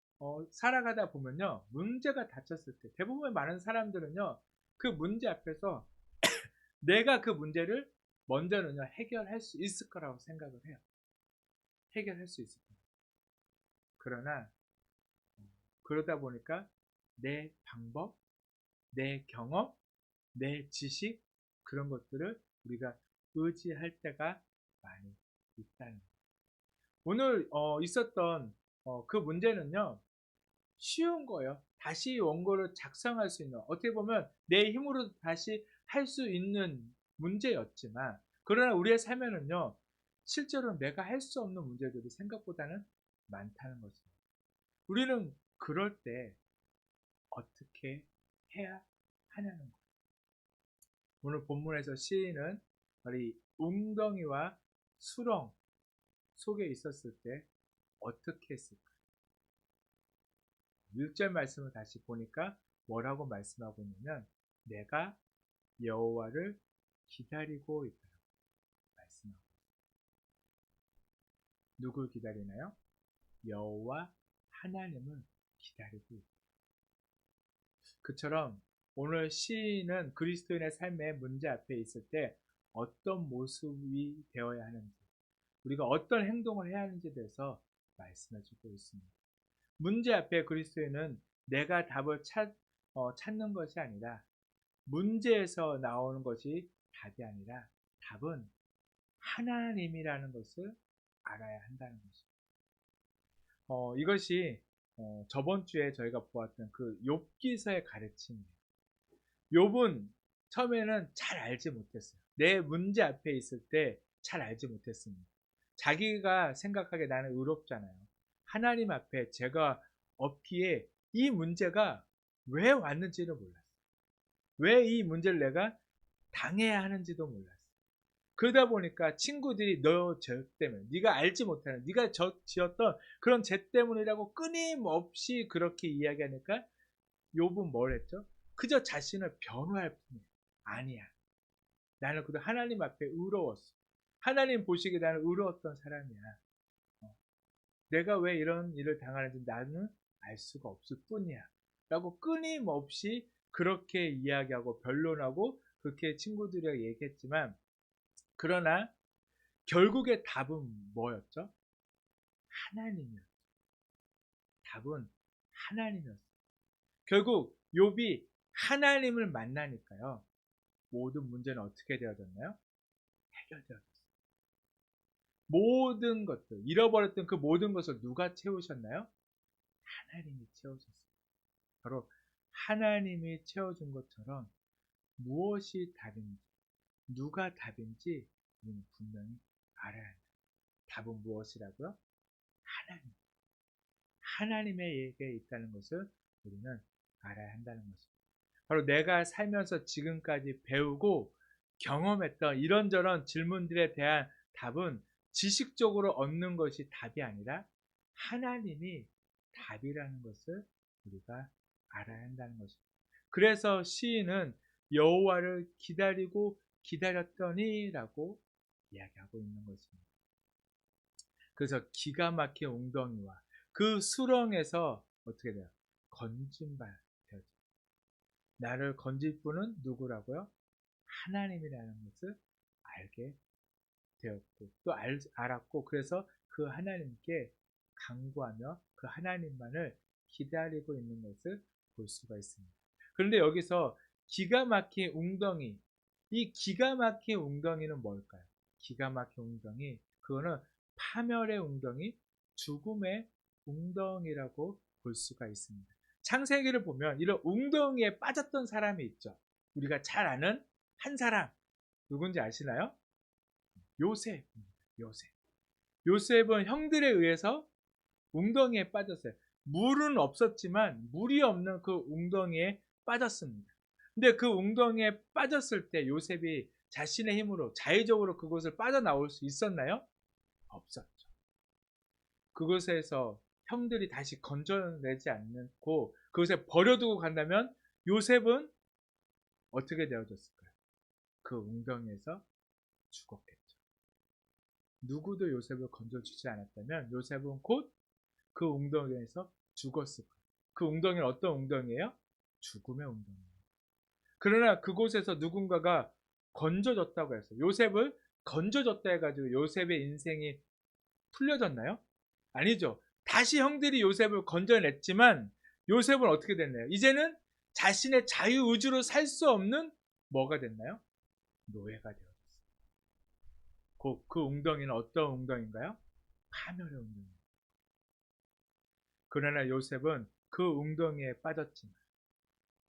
살아가다 보면요, 문제가 닥쳤을 때 대부분 많은 사람들은요, 그 문제 앞에서 내가 그 문제를 먼저는요 해결할 수 있을 거라고 생각을 해요. 해결할 수 있을 거예요. 그러나 그러다 보니까 내 방법, 내 경험, 내 지식 그런 것들을 우리가 의지할 때가 많이 있다는 거예요. 오늘 있었던 그 문제는요, 쉬운 거예요. 다시 원고를 작성할 수 있는, 어떻게 보면 내 힘으로 다시 할 수 있는 문제였지만, 그러나 우리의 삶에는요, 실제로 내가 할 수 없는 문제들이 생각보다는 많다는 것입니다. 우리는 그럴 때 어떻게 해야 하냐는 거예요. 오늘 본문에서 시인은 우리 웅덩이와 수렁 속에 있었을 때 어떻게 했을까? 1절 말씀을 다시 보니까 뭐라고 말씀하고 있냐면 내가 여호와를 기다리고 있다고 말씀하고 있습니다. 누굴 기다리나요? 여호와 하나님을 기다리고 있다. 그처럼 오늘 시인은 그리스도인의 삶의 문제 앞에 있을 때 어떤 모습이 되어야 하는지, 우리가 어떤 행동을 해야 하는지에 대해서 말씀해 주고 있습니다. 문제 앞에 그리스도인은 내가 답을 찾는 것이 아니라, 문제에서 나오는 것이 답이 아니라 답은 하나님이라는 것을 알아야 한다는 것입니다. 이것이 저번 주에 저희가 보았던 그 욥기서의 가르침이에요. 욥은 처음에는 잘 알지 못했어요. 내 문제 앞에 있을 때 잘 알지 못했습니다. 자기가 생각하기에 나는 의롭잖아요. 하나님 앞에 제가 없기에 이 문제가 왜 왔는지를 몰랐어요. 왜 이 문제를 내가 당해야 하는지도 몰랐어요. 그러다 보니까 친구들이 너 죄 때문에, 네가 알지 못하는, 네가 지었던 그런 죄 때문이라고 끊임없이 그렇게 이야기하니까 욥은 뭘 했죠? 그저 자신을 변호할 뿐이야. 아니야. 나는 그래도 하나님 앞에 의로웠어. 하나님 보시기에 나는 의로웠던 사람이야. 내가 왜 이런 일을 당하는지 나는 알 수가 없을 뿐이야. 라고 끊임없이 그렇게 이야기하고 변론하고 그렇게 친구들이랑 얘기했지만, 그러나 결국에 답은 뭐였죠? 하나님이었죠. 답은 하나님이었어요. 결국 욥이 하나님을 만나니까요, 모든 문제는 어떻게 되어졌나요? 해결되어졌어요. 모든 것들, 잃어버렸던 그 모든 것을 누가 채우셨나요? 하나님이 채우셨어요. 바로 하나님이 채워준 것처럼 무엇이 답인지, 누가 답인지 우리는 분명히 알아야 합니다. 답은 무엇이라고요? 하나님. 하나님에게 있다는 것을 우리는 알아야 한다는 것입니다. 바로 내가 살면서 지금까지 배우고 경험했던 이런저런 질문들에 대한 답은 지식적으로 얻는 것이 답이 아니라 하나님이 답이라는 것을 우리가 알아야 한다는 것입니다. 그래서 시인은 여호와를 기다리고 기다렸더니 라고 이야기하고 있는 것입니다. 그래서 기가 막힌 웅덩이와 그 수렁에서 어떻게 돼요? 건진 바 되어져. 나를 건질 분은 누구라고요? 하나님이라는 것을 알게 되었고 또 알았고, 그래서 그 하나님께 간구하며 그 하나님만을 기다리고 있는 것을 볼 수가 있습니다. 그런데 여기서 기가 막힌 웅덩이, 이 기가 막힌 웅덩이는 뭘까요? 기가 막힌 웅덩이, 그거는 파멸의 웅덩이, 죽음의 웅덩이라고 볼 수가 있습니다. 창세기를 보면 이런 웅덩이에 빠졌던 사람이 있죠. 우리가 잘 아는 한 사람. 누군지 아시나요? 요셉입니다. 요셉. 요셉은 형들에 의해서 웅덩이에 빠졌어요. 물은 없었지만 물이 없는 그 웅덩이에 빠졌습니다. 근데 그 웅덩이에 빠졌을 때 요셉이 자신의 힘으로 자의적으로 그곳을 빠져나올 수 있었나요? 없었죠. 그곳에서 형들이 다시 건져내지 않고 그곳에 버려두고 간다면 요셉은 어떻게 되어졌을까요? 그 웅덩이에서 죽었겠죠. 누구도 요셉을 건져주지 않았다면 요셉은 곧 그 웅덩이에서 죽었을 거예요. 그 웅덩이는 어떤 웅덩이에요? 죽음의 웅덩이예요. 그러나 그곳에서 누군가가 건져줬다고 했어요. 요셉을 건져줬다 해가지고 요셉의 인생이 풀려졌나요? 아니죠. 다시 형들이 요셉을 건져냈지만 요셉은 어떻게 됐나요? 이제는 자신의 자유의지로 살 수 없는 뭐가 됐나요? 노예가 되었어요. 그 웅덩이는 어떤 웅덩이인가요? 파멸의 웅덩이입니다. 그러나 요셉은 그 웅덩이에 빠졌지만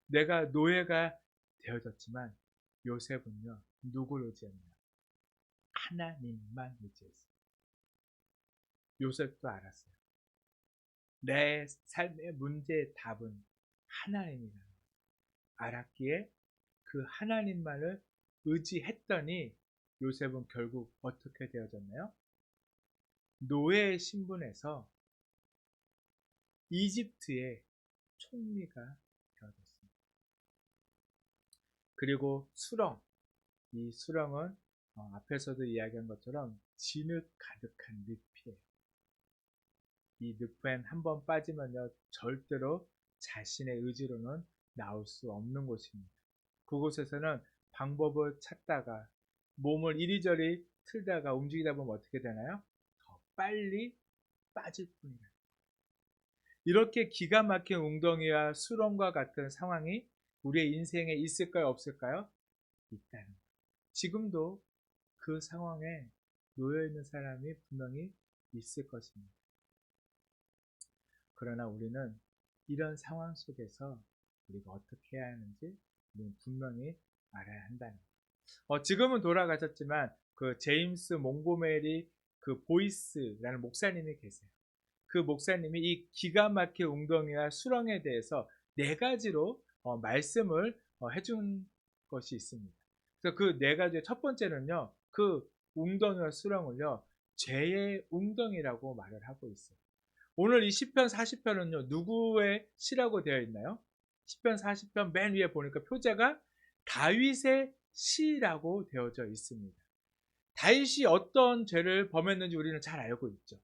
내가 노예가 되어졌지만 요셉은요 누구를 의지했나요? 하나님만 의지했어요. 요셉도 알았어요. 내 삶의 문제의 답은 하나님이라는 걸 알았기에 그 하나님만을 의지했더니 요셉은 결국 어떻게 되어졌나요? 노예의 신분에서 이집트의 총리가 되어졌습니다. 그리고 수렁, 이 수렁은 앞에서도 이야기한 것처럼 진흙 가득한 늪이에요. 이 늪엔 한번 빠지면요 절대로 자신의 의지로는 나올 수 없는 곳입니다. 그곳에서는 방법을 찾다가 몸을 이리저리 틀다가 움직이다 보면 어떻게 되나요? 더 빨리 빠질 뿐이다. 이렇게 기가 막힌 웅덩이와 수렁과 같은 상황이 우리의 인생에 있을까요? 없을까요? 있다는 거예요. 지금도 그 상황에 놓여 있는 사람이 분명히 있을 것입니다. 그러나 우리는 이런 상황 속에서 우리가 어떻게 해야 하는지 우리는 분명히 알아야 한다는 거예요. 지금은 돌아가셨지만 그 제임스 몽고메리 그 보이스라는 목사님이 계세요. 그 목사님이 이 기가 막힌 웅덩이와 수렁에 대해서 네 가지로 말씀을 해준 것이 있습니다. 그래서 그 네 가지 첫 번째는요, 그 웅덩이와 수렁을요, 죄의 웅덩이라고 말을 하고 있어요. 오늘 이 10편, 40편은요, 누구의 시라고 되어 있나요? 10편, 40편 맨 위에 보니까 표제가 다윗의 시라고 되어져 있습니다. 다윗이 어떤 죄를 범했는지 우리는 잘 알고 있죠.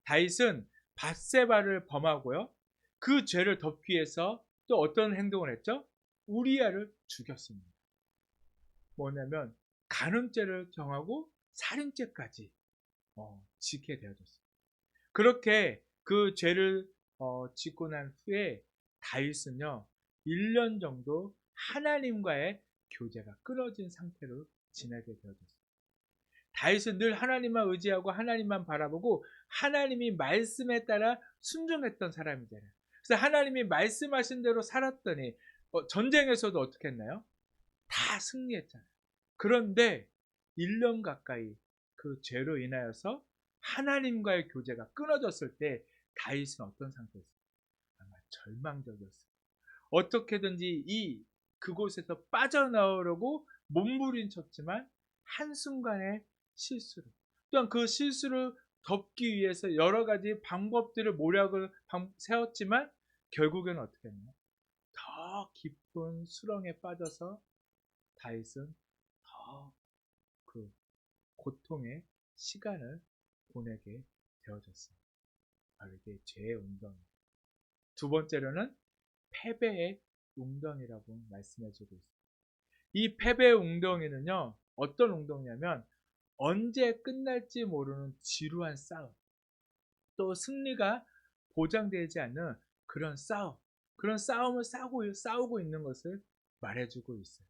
다윗은 밧세바를 범하고요. 그 죄를 덮기 위해서 또 어떤 행동을 했죠? 우리아를 죽였습니다. 뭐냐면 간음죄를 정하고 살인죄까지 짓게 되어졌습니다. 그렇게 그 죄를 짓고 난 후에 다윗은요 1년 정도 하나님과의 교제가 끊어진 상태로 지내게 되어졌습니다. 다윗은 늘 하나님만 의지하고 하나님만 바라보고 하나님이 말씀에 따라 순종했던 사람이잖아요. 그래서 하나님이 말씀하신 대로 살았더니 전쟁에서도 어떻게 했나요? 다 승리했잖아요. 그런데 1년 가까이 그 죄로 인하여서 하나님과의 교제가 끊어졌을 때 다윗은 어떤 상태였어요? 아마 절망적이었어요. 어떻게든지 그곳에서 빠져나오려고 몸부림쳤지만 한순간의 실수로 또한 그 실수를 덮기 위해서 여러 가지 방법들을 모략을 세웠지만 결국에는 어떻게 했나요? 더 깊은 수렁에 빠져서 다윗은 더 그 고통의 시간을 보내게 되어졌습니다. 바로 이게 죄의 웅덩이. 두 번째로는 패배의 웅덩이라고 말씀해주고 있습니다. 이 패배의 웅덩이는요, 어떤 웅덩이냐면 언제 끝날지 모르는 지루한 싸움, 또 승리가 보장되지 않는 그런 싸움, 그런 싸움을 싸우고 있는 것을 말해주고 있어요.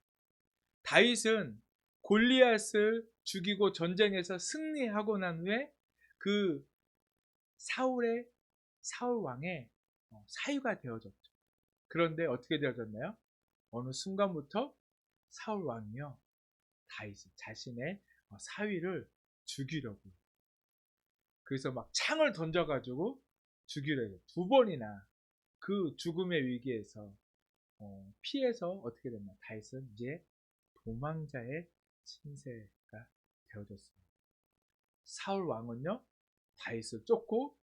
다윗은 골리앗을 죽이고 전쟁에서 승리하고 난 후에 그 사울 왕의 사유가 되어졌죠. 그런데 어떻게 되어졌나요? 어느 순간부터 사울 왕이요, 다윗 자신의 사위를 죽이려고, 그래서 막 창을 던져가지고 죽이려고 두 번이나 그 죽음의 위기에서 피해서 어떻게 됐나, 다윗은 이제 도망자의 신세가 되어졌습니다. 사울 왕은요, 다윗을 쫓고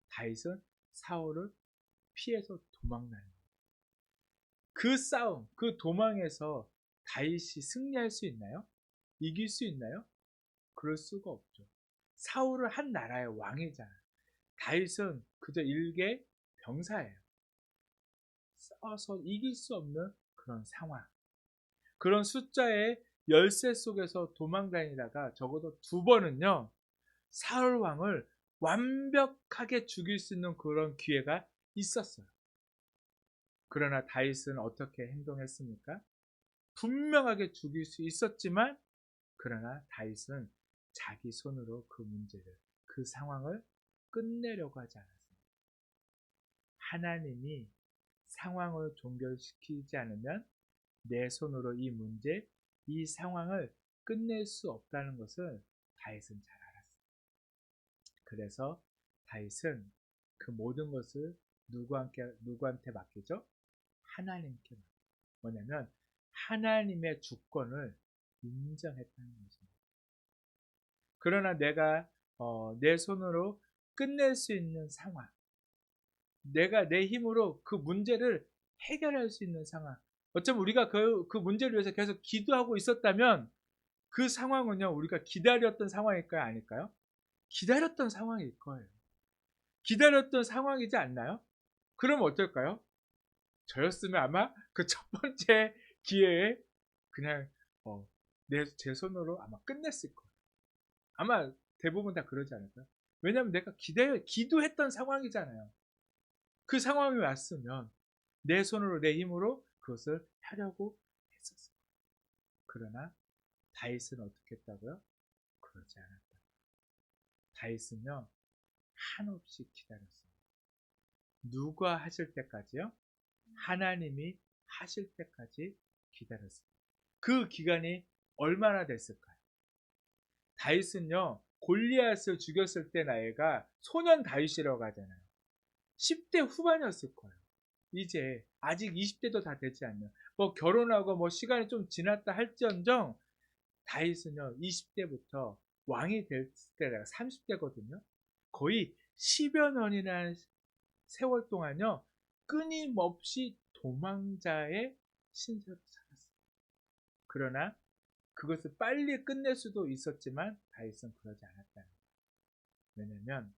다윗은 사울을 피해서 도망나는 거예요. 그 싸움, 그 도망에서 다윗이 승리할 수 있나요? 이길 수 있나요? 그럴 수가 없죠. 사울은 한 나라의 왕이잖아요. 다윗은 그저 일개 병사예요. 싸워서 이길 수 없는 그런 상황. 그런 숫자의 열쇠 속에서 도망다니다가 적어도 두 번은요, 사울 왕을 완벽하게 죽일 수 있는 그런 기회가 있었어요. 그러나 다윗은 어떻게 행동했습니까? 분명하게 죽일 수 있었지만, 그러나 다윗은 자기 손으로 그 문제를, 그 상황을 끝내려고 하지 않았습니다. 하나님이 상황을 종결시키지 않으면 내 손으로 이 문제, 이 상황을 끝낼 수 없다는 것을 다윗은 잘 알았어요. 그래서 다윗은 그 모든 것을 누구한테 맡기죠? 하나님께. 뭐냐면 하나님의 주권을 인정했다는 것입니다. 그러나 내가 내 손으로 끝낼 수 있는 상황, 내가 내 힘으로 그 문제를 해결할 수 있는 상황, 어쩌면 우리가 그 문제를 위해서 계속 기도하고 있었다면 그 상황은요, 우리가 기다렸던 상황일까요? 아닐까요? 기다렸던 상황일 거예요. 기다렸던 상황이지 않나요? 그럼 어떨까요? 저였으면 아마 그 첫 번째 기회에 그냥 제 손으로 아마 끝냈을 거예요. 아마 대부분 다 그러지 않을까요? 왜냐하면 내가 기도했던 상황이잖아요. 그 상황이 왔으면 내 손으로, 내 힘으로 그것을 하려고 했었어요. 그러나 다윗은 어떻게 했다고요? 그러지 않았다. 다윗은요, 한없이 기다렸습니다. 누가 하실 때까지요? 하나님이 하실 때까지 기다렸습니다. 그 기간이 얼마나 됐을까요? 다윗은요, 골리앗을 죽였을 때 나이가 소년 다윗이라고 하잖아요. 10대 후반이었을 거예요. 이제 아직 20대도 다 되지 않는, 뭐 결혼하고 뭐 시간이 좀 지났다 할지언정 다윗은요, 20대부터 왕이 될 때가 30대거든요. 거의 10여 년이나 세월 동안요, 끊임없이 도망자의 신세로 살았어요. 그러나 그것을 빨리 끝낼 수도 있었지만 다윗은 그러지 않았다는 거예요. 왜냐하면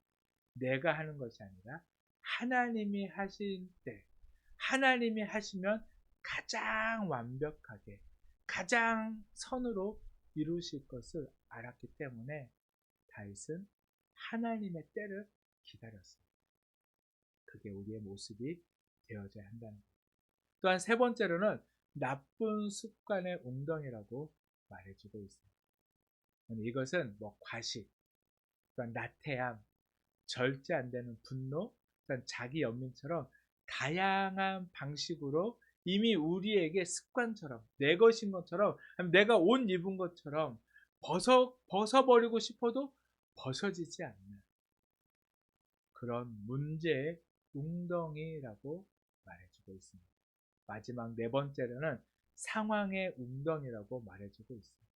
내가 하는 것이 아니라 하나님이 하실 때, 하나님이 하시면 가장 완벽하게, 가장 선으로 이루실 것을 알았기 때문에 다윗은 하나님의 때를 기다렸습니다. 그게 우리의 모습이 되어져야 한다는 거예요. 또한 세 번째로는 나쁜 습관의 웅덩이라고 말해주고 있습니다. 이것은 뭐 과식, 또한 나태함, 절제 안 되는 분노, 또한 자기 연민처럼 다양한 방식으로 이미 우리에게 습관처럼, 내 것인 것처럼, 내가 옷 입은 것처럼 벗어버리고 싶어도 벗어지지 않는 그런 문제의 웅덩이라고 말해주고 있습니다. 마지막 네 번째로는 상황의 웅덩이라고 말해주고 있습니다.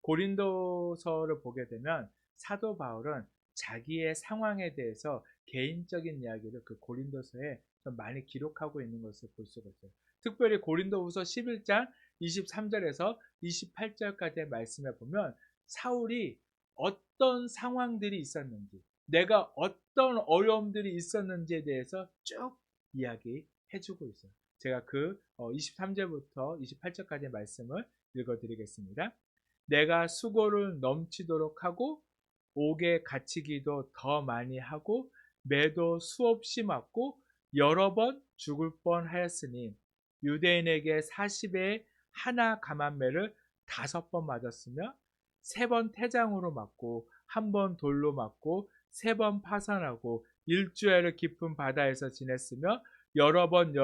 고린도서를 보게 되면 사도 바울은 자기의 상황에 대해서 개인적인 이야기를 그 고린도서에 좀 많이 기록하고 있는 것을 볼 수가 있어요. 특별히 고린도후서 11장 23절에서 28절까지의 말씀에 보면 사울이 어떤 상황들이 있었는지, 내가 어떤 어려움들이 있었는지에 대해서 쭉 이야기해주고 있어요. 제가 그 23절부터 28절까지의 말씀을 읽어드리겠습니다. 내가 수고를 넘치도록 하고 옥에 갇히기도 더 많이 하고 매도 수없이 맞고 여러 번 죽을 뻔하였으니 유대인에게 40에 하나 감한매를 5번 맞았으며 3번 태장으로 맞고 1번 돌로 맞고 3번 파산하고 일주일을 깊은 바다에서 지냈으며 여러 번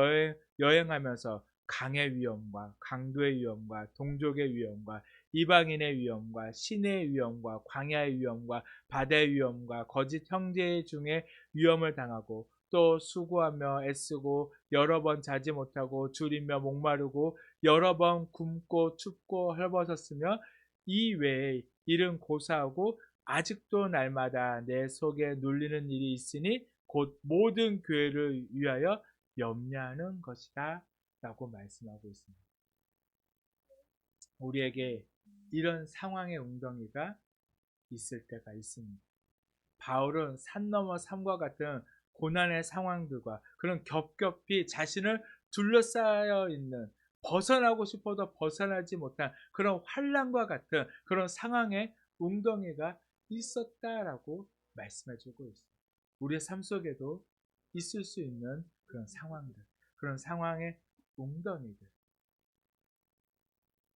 여행하면서 강의 위험과 강도의 위험과 동족의 위험과 이방인의 위험과 신의 위험과 광야의 위험과 바다의 위험과 거짓 형제 중에 위험을 당하고 또 수고하며 애쓰고 여러 번 자지 못하고 줄이며 목마르고 여러 번 굶고 춥고 헐벗었으며 이 외에 일은 고사하고 아직도 날마다 내 속에 눌리는 일이 있으니 곧 모든 교회를 위하여 염려하는 것이다 라고 말씀하고 있습니다. 우리에게 이런 상황의 웅덩이가 있을 때가 있습니다. 바울은 산 넘어 산과 같은 고난의 상황들과 그런 겹겹이 자신을 둘러싸여 있는 벗어나고 싶어도 벗어나지 못한 그런 환난과 같은 그런 상황의 웅덩이가 있었다라고 말씀해주고 있습니다. 우리의 삶 속에도 있을 수 있는 그런 상황들, 그런 상황의 웅덩이들,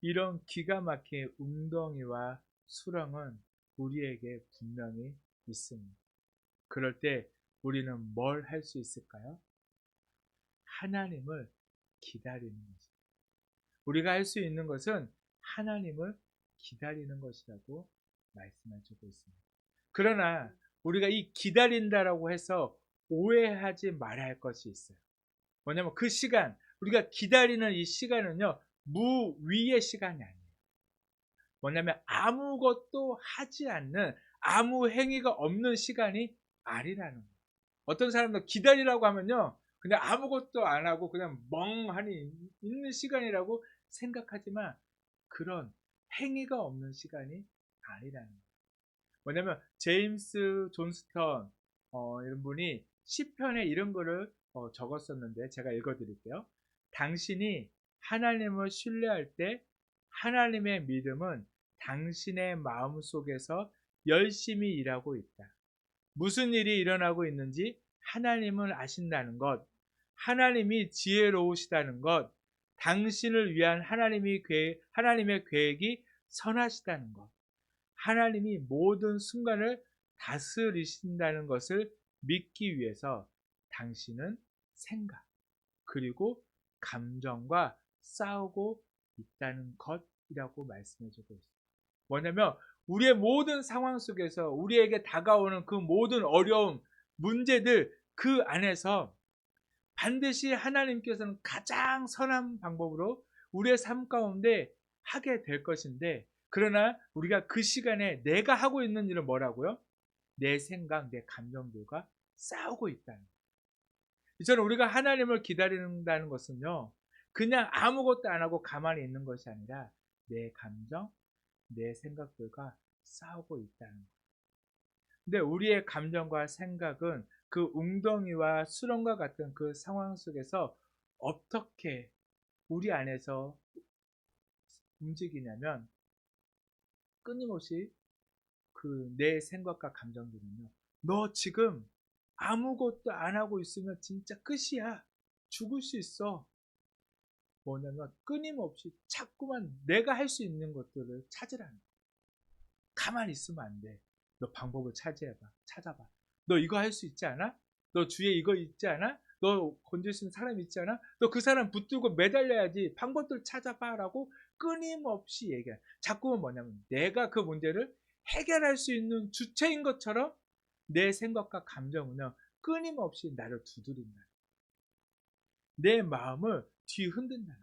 이런 기가 막힌 웅덩이와 수렁은 우리에게 분명히 있습니다. 그럴 때 우리는 뭘 할 수 있을까요? 하나님을 기다리는 것입니다. 우리가 할 수 있는 것은 하나님을 기다리는 것이라고 말씀해주고 있습니다. 그러나 우리가 이 기다린다라고 해서 오해하지 말아야 할 것이 있어요. 뭐냐면 그 시간, 우리가 기다리는 이 시간은요, 무위의 시간이 아니에요. 뭐냐면 아무것도 하지 않는, 아무 행위가 없는 시간이 아니라는 거예요. 어떤 사람도 기다리라고 하면요, 그냥 아무것도 안 하고 그냥 멍하니 있는 시간이라고 생각하지만 그런 행위가 없는 시간이 아니라는 거예요. 뭐냐면 제임스 존스턴 이런 분이 시편에 이런 거를 적었었는데 제가 읽어드릴게요. 당신이 하나님을 신뢰할 때 하나님의 믿음은 당신의 마음 속에서 열심히 일하고 있다. 무슨 일이 일어나고 있는지 하나님을 아신다는 것, 하나님이 지혜로우시다는 것, 당신을 위한 하나님의 계획이 선하시다는 것, 하나님이 모든 순간을 다스리신다는 것을 믿기 위해서 당신은 생각, 그리고 감정과 싸우고 있다는 것이라고 말씀해주고 있습니다. 뭐냐면 우리의 모든 상황 속에서 우리에게 다가오는 그 모든 어려움, 문제들 그 안에서 반드시 하나님께서는 가장 선한 방법으로 우리의 삶 가운데 하게 될 것인데, 그러나 우리가 그 시간에 내가 하고 있는 일은 뭐라고요? 내 생각, 내 감정들과 싸우고 있다는 거예요. 이처럼 우리가 하나님을 기다린다는 것은요, 그냥 아무것도 안 하고 가만히 있는 것이 아니라 내 감정, 내 생각들과 싸우고 있다는 거예요. 근데 우리의 감정과 생각은 그 웅덩이와 수렁과 같은 그 상황 속에서 어떻게 우리 안에서 움직이냐면 끊임없이 그 내 생각과 감정들은요, 너 지금 아무것도 안 하고 있으면 진짜 끝이야. 죽을 수 있어. 뭐냐면 끊임없이 자꾸만 내가 할 수 있는 것들을 찾으라는 거야. 가만히 있으면 안 돼. 너 방법을 찾아봐. 너 이거 할 수 있지 않아? 너 주위에 이거 있지 않아? 너 건질 수 있는 사람 있지 않아? 너 그 사람 붙들고 매달려야지. 방법들 찾아봐라고 끊임없이 얘기해. 자꾸만 뭐냐면 내가 그 문제를 해결할 수 있는 주체인 것처럼 내 생각과 감정은요, 끊임없이 나를 두드린다. 내 마음을 뒤흔든다.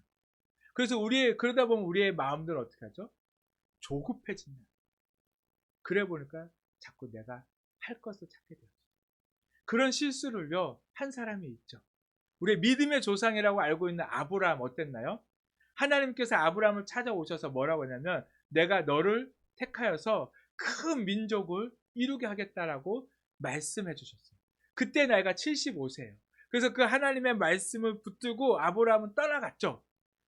그래서 그러다 보면 우리의 마음들은 어떻게 하죠? 조급해진다. 그래 보니까 자꾸 내가 할 것을 찾게 돼요. 그런 실수를요, 한 사람이 있죠. 우리의 믿음의 조상이라고 알고 있는 아브라함 어땠나요? 하나님께서 아브라함을 찾아오셔서 뭐라고 하냐면 내가 너를 택하여서 큰 민족을 이루게 하겠다라고 말씀해 주셨어요. 그때 나이가 75세예요. 그래서 그 하나님의 말씀을 붙들고 아브라함은 떠나갔죠.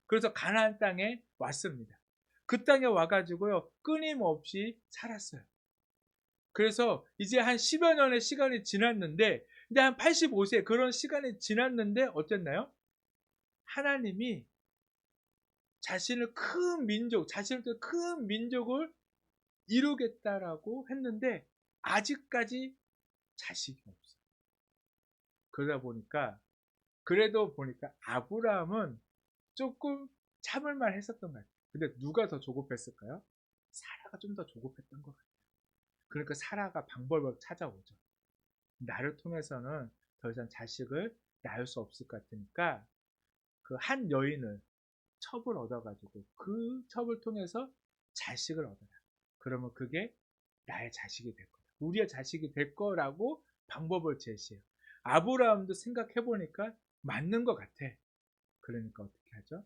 그래서 가나안 땅에 왔습니다. 그 땅에 와가지고요, 끊임없이 살았어요. 그래서 이제 한 10여 년의 시간이 지났는데, 이제 한 85세 그런 시간이 지났는데 어땠나요? 하나님이 자신을 큰 민족을 이루겠다라고 했는데 아직까지 자식이 없어요. 그러다 보니까 그래도 보니까 아브라함은 조금 참을만 했었던 것 같아요. 근데 누가 더 조급했을까요? 사라가 좀 더 조급했던 것 같아요. 그러니까 사라가 방법을 찾아오죠. 나를 통해서는 더 이상 자식을 낳을 수 없을 것 같으니까 그 한 여인을 첩을 얻어가지고 그 첩을 통해서 자식을 얻어라. 그러면 그게 나의 자식이 될 거다. 우리의 자식이 될 거라고 방법을 제시해요. 아브라함도 생각해보니까 맞는 것 같아. 그러니까 어떻게 하죠?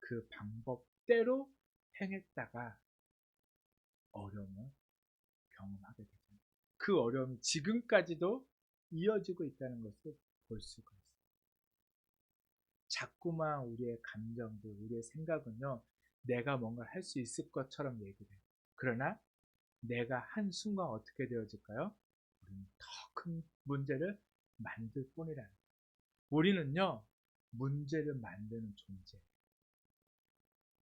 그 방법대로 행했다가 어려움을 경험하게 되죠. 그 어려움이 지금까지도 이어지고 있다는 것을 볼 수가 있어요. 자꾸만 우리의 감정들, 우리의 생각은요, 내가 뭔가 할 수 있을 것처럼 얘기를 해요. 그러나 내가 한순간 어떻게 되어질까요? 우리는 더 큰 문제를 만들 뿐이라는 거예요. 우리는요, 문제를 만드는 존재.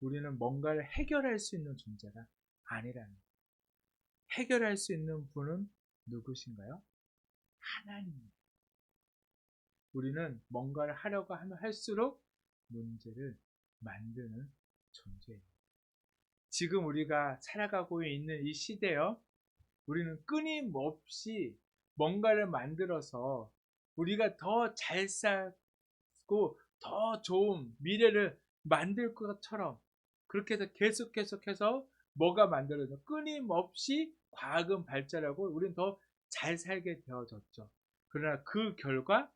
우리는 뭔가를 해결할 수 있는 존재가 아니라는 거예요. 해결할 수 있는 분은 누구신가요? 하나님입니다. 우리는 뭔가를 하려고 하면 할수록 문제를 만드는 존재예요. 지금 우리가 살아가고 있는 이 시대요, 우리는 끊임없이 뭔가를 만들어서 우리가 더 잘 살고 더 좋은 미래를 만들 것처럼 그렇게 해서 계속해서 뭐가 만들어져 끊임없이 과학은 발전하고 우리는 더 잘 살게 되어졌죠. 그러나 그 결과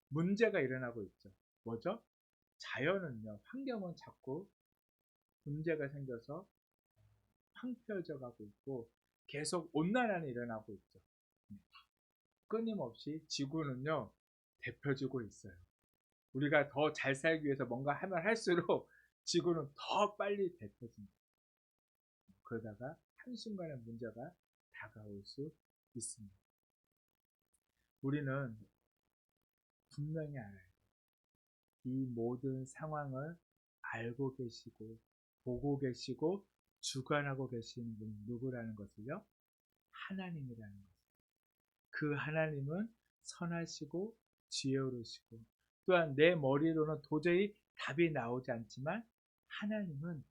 문제가 일어나고 있죠. 뭐죠? 자연은요, 환경은 자꾸 문제가 생겨서 황폐해져 가고 있고 계속 온난화는 일어나고 있죠. 끊임없이 지구는요, 데펴지고 있어요. 우리가 더 잘 살기 위해서 뭔가 하면 할수록 지구는 더 빨리 데펴집니다. 그러다가 한순간에 문제가 다가올 수 있습니다. 우리는 분명히 알아요. 이 모든 상황을 알고 계시고 보고 계시고 주관하고 계신 분이 누구라는 것을요? 하나님이라는 것. 그 하나님은 선하시고 지혜로우시고 또한 내 머리로는 도저히 답이 나오지 않지만 하나님은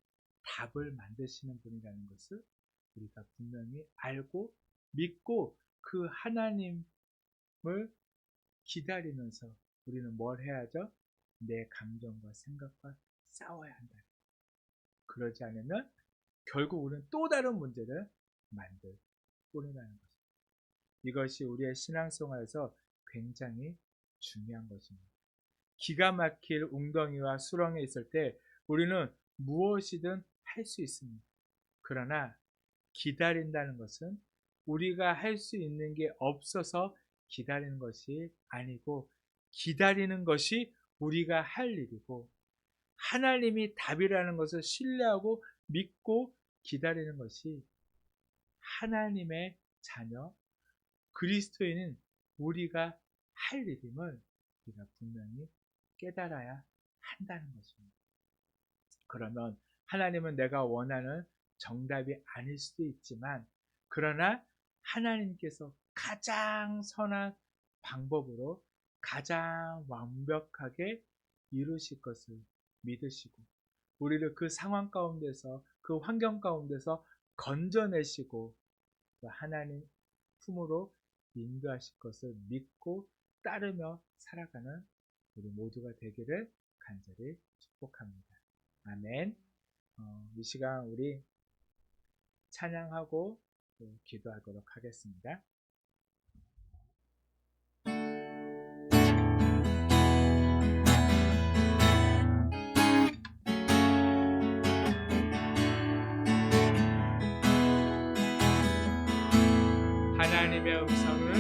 답을 만드시는 분이라는 것을 우리가 분명히 알고 믿고 그 하나님을 기다리면서 우리는 뭘 해야죠? 내 감정과 생각과 싸워야 한다. 그러지 않으면 결국 우리는 또 다른 문제를 만들 뿐이라는 것입니다. 이것이 우리의 신앙생활에서 굉장히 중요한 것입니다. 기가 막힐 웅덩이와 수렁에 있을 때 우리는 무엇이든 할 수 있습니다. 그러나 기다린다는 것은 우리가 할 수 있는 게 없어서 기다리는 것이 아니고 기다리는 것이 우리가 할 일이고 하나님이 답이라는 것을 신뢰하고 믿고 기다리는 것이 하나님의 자녀 그리스도인은 우리가 할 일임을 우리가 분명히 깨달아야 한다는 것입니다. 그러면 하나님은 내가 원하는 정답이 아닐 수도 있지만 그러나 하나님께서 가장 선한 방법으로 가장 완벽하게 이루실 것을 믿으시고 우리를 그 상황 가운데서 그 환경 가운데서 건져내시고 하나님 품으로 인도하실 것을 믿고 따르며 살아가는 우리 모두가 되기를 간절히 축복합니다. 아멘. 이 시간 우리 찬양하고 또 기도하도록 하겠습니다. 하나님의 음성을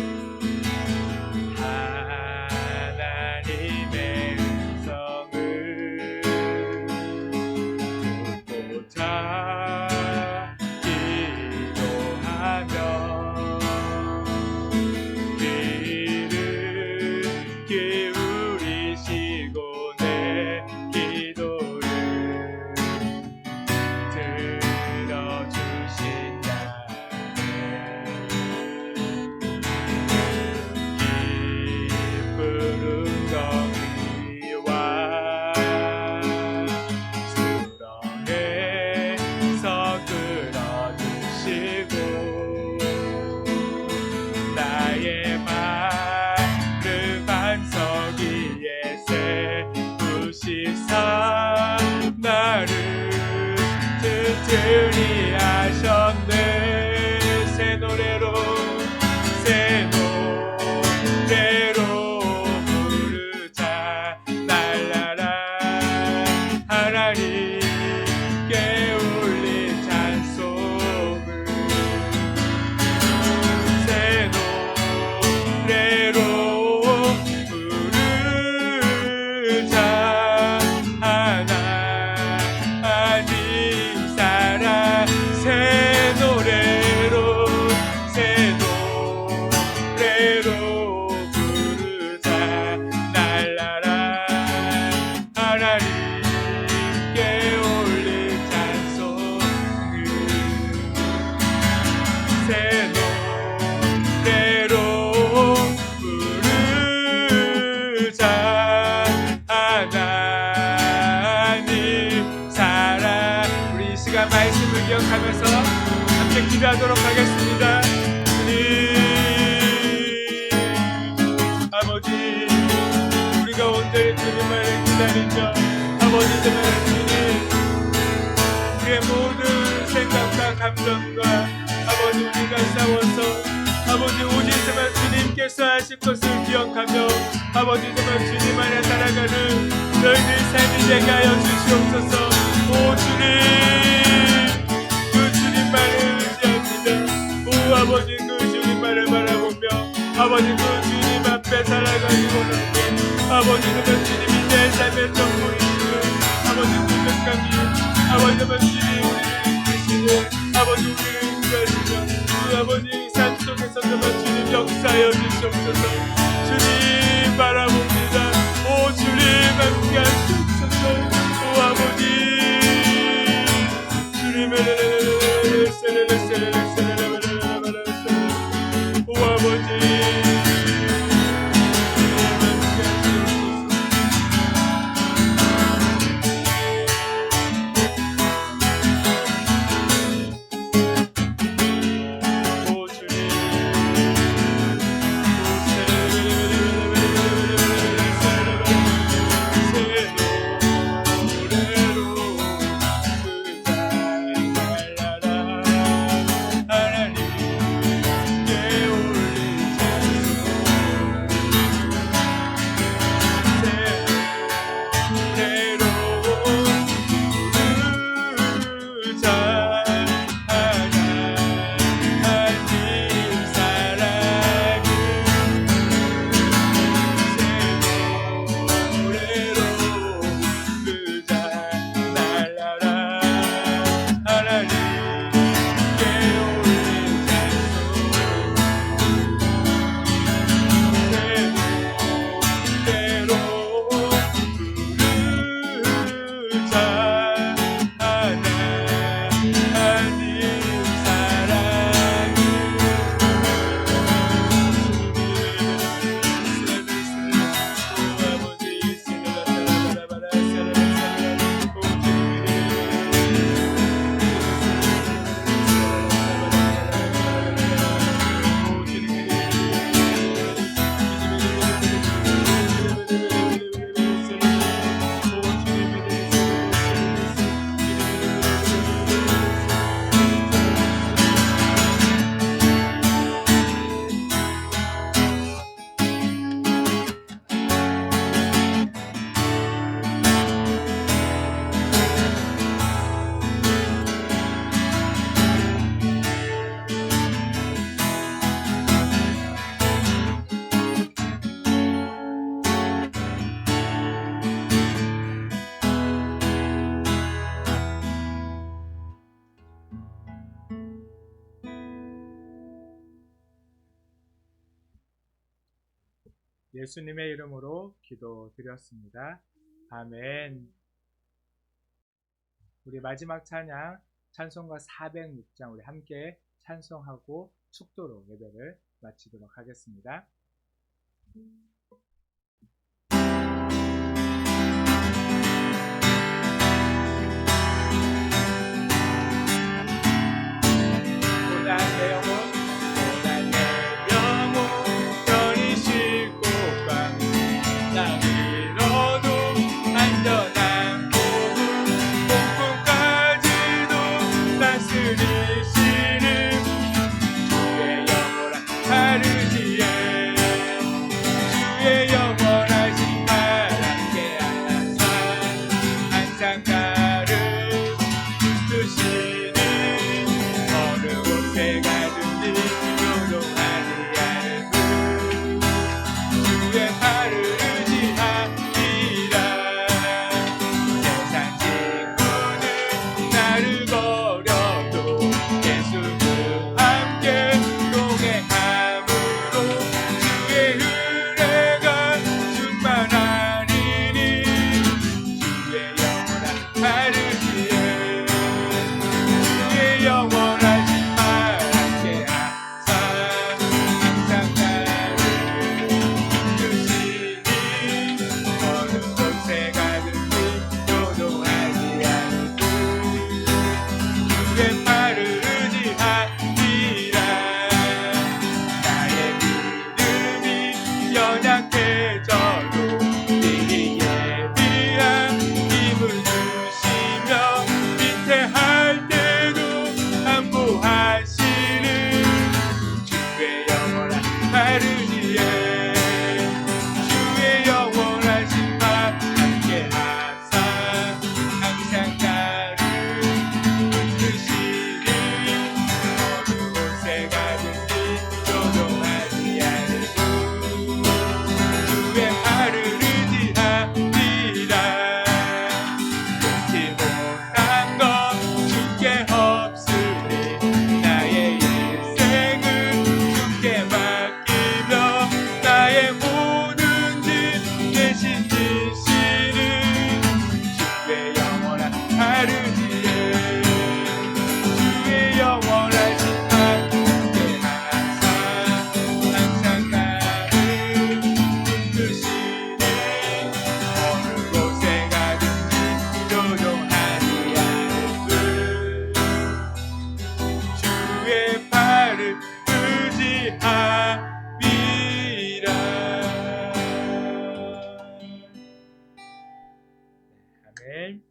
듣고자 기도하며 귀를 기울이시고 내 기도를 들어주신다. 시간 말씀을 기억하면서 함께 기도하도록 하겠습니다. 아버지, 우리가 온전히 주님만을 기다리며 아버지 정말 주님, 우리의 모든 생각과 감정과 아버지 우리가 싸워서 아버지 오직 정말 주님께서 하실 것을 기억하며 아버지 정말 주님 안에 살아가는 너희들 삶이 되게 하여 주시옵소서. 오 주님, 그 주님만을 의지합니다. 오 아버지, 그 주님만을 바라보며 아버지 그 주님 앞에 살아가기 원하는 아버지 정말 주님이 내 삶의 전부이시는 아버지 고백감이 아버지 정말 주님 우리를 이끄시고 아버지 우리를 인도하시며 그 아버지 삶 속에서 정말 주님 역사하여 주시옵소서. 주님 바라봅니다. 오 주님 함께 하시옵소서. 오 아버지 주님 오 아버지 예수님의 이름으로 기도드렸습니다. 아멘. 우리 마지막 찬양 찬송가 406장 우리 함께 찬송하고 축도로 예배를 마치도록 하겠습니다. 다르지에 주의 팔을 의지하리라. 나의 믿음이 연약해져도 이에 비한 힘을 주시며 위태할 때도 안보하시는 주의 영원한 팔을 위해 주의 영원하신 팔 함께 하사 항상 나를 붙드시는 어느 곳에 가든지 요동하지 않을 주의 팔을 의지하리라. 끊지 못한 것 주께 없으니 나의 인생을 주께 맡기며 나의 모든 짐 대신 지시는 주의 영원한 팔을 위해 주의 영원하신 팔 함께 하사 항상 나를 붙드시는 어느 곳에 가든지 요동하지 않을 주의 팔을 의지하리라. 아멘.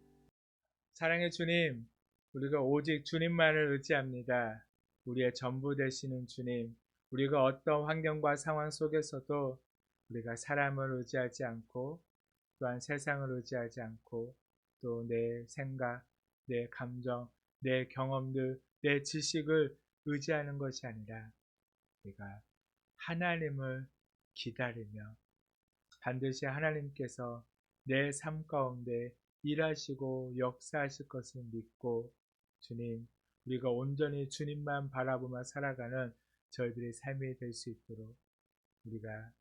사랑의 주님, 우리가 오직 주님만을 의지합니다. 우리의 전부 되시는 주님, 우리가 어떤 환경과 상황 속에서도 우리가 사람을 의지하지 않고 또한 세상을 의지하지 않고 또 내 생각, 내 감정, 내 경험들, 내 지식을 의지하는 것이 아니라 우리가 하나님을 기다리며 반드시 하나님께서 내 삶 가운데 일하시고 역사하실 것을 믿고 주님, 우리가 온전히 주님만 바라보며 살아가는 저희들의 삶이 될 수 있도록 우리가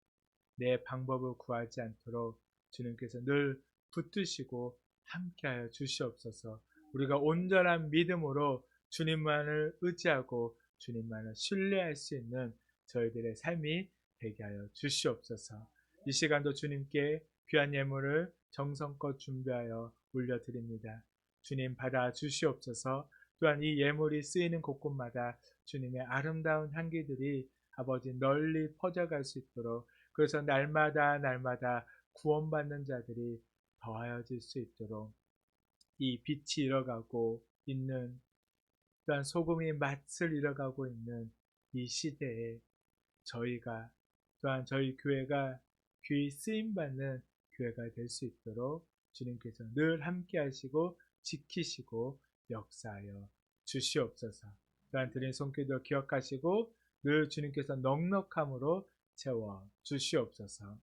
내 방법을 구하지 않도록 주님께서 늘 붙드시고 함께하여 주시옵소서. 우리가 온전한 믿음으로 주님만을 의지하고 주님만을 신뢰할 수 있는 저희들의 삶이 되게 하여 주시옵소서. 이 시간도 주님께 귀한 예물을 정성껏 준비하여 올려드립니다. 주님 받아 주시옵소서. 또한 이 예물이 쓰이는 곳곳마다 주님의 아름다운 향기들이 아버지 널리 퍼져갈 수 있도록, 그래서 날마다 구원받는 자들이 더하여질 수 있도록 이 빛이 잃어가고 있는, 또한 소금이 맛을 잃어가고 있는 이 시대에 저희가, 또한 저희 교회가 귀히 쓰임받는 교회가 될 수 있도록 주님께서 늘 함께 하시고 지키시고 역사하여 주시옵소서. 또한 드린 손길도 기억하시고 늘 주님께서 넉넉함으로 채워 주시옵소서.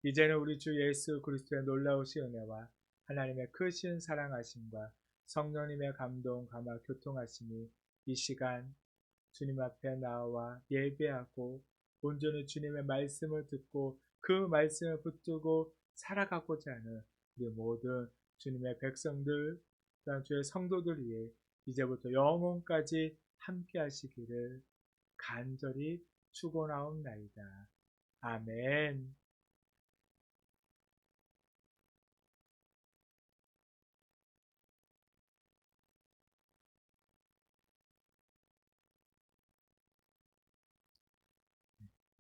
이제는 우리 주 예수 그리스도의 놀라우신 은혜와 하나님의 크신 사랑하심과 성령님의 감동, 감화, 교통하심이 이 시간 주님 앞에 나와 예배하고 온전히 주님의 말씀을 듣고 그 말씀을 붙들고 살아가고자 하는 우리 모든 주님의 백성들, 또한 주의 성도들 위해 이제부터 영원까지 함께 하시기를 간절히 축원하옵나이다. 아멘.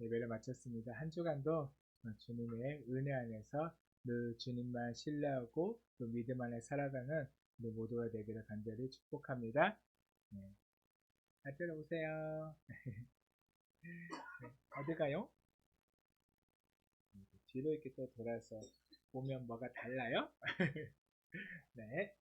예배를 마쳤습니다. 한 주간도 주님의 은혜 안에서 늘 주님만 신뢰하고 또 믿음 안에 살아가는 우리 모두가 되기를 간절히 축복합니다. 네. 잘 들어오세요. 네. 어디 가요? 뒤로 이렇게 또 돌아서 보면 뭐가 달라요? 네.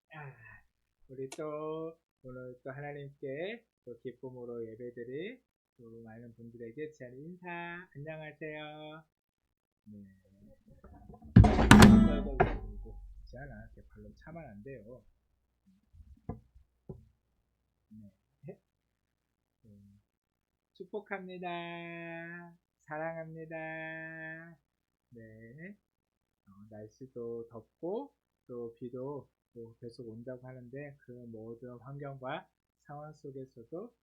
우리 또 오늘 또 하나님께 또 기쁨으로 예배드릴 또 많은 분들에게 제 인사, 안녕하세요. 네. 지않아 이렇게 발로 차면 안 돼요. 네. 축복합니다. 사랑합니다. 네. 날씨도 덥고 또 비도 또 계속 온다고 하는데 그 모든 환경과 상황 속에서도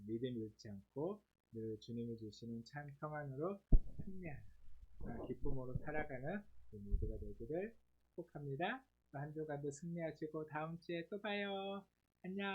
믿음 잃지 않고 늘 주님이 주시는 참 평안으로 승리하는 기쁨으로 살아가는 모두가 되기를 축복합니다. 한 주간도 승리하시고 다음 주에 또 봐요. 안녕.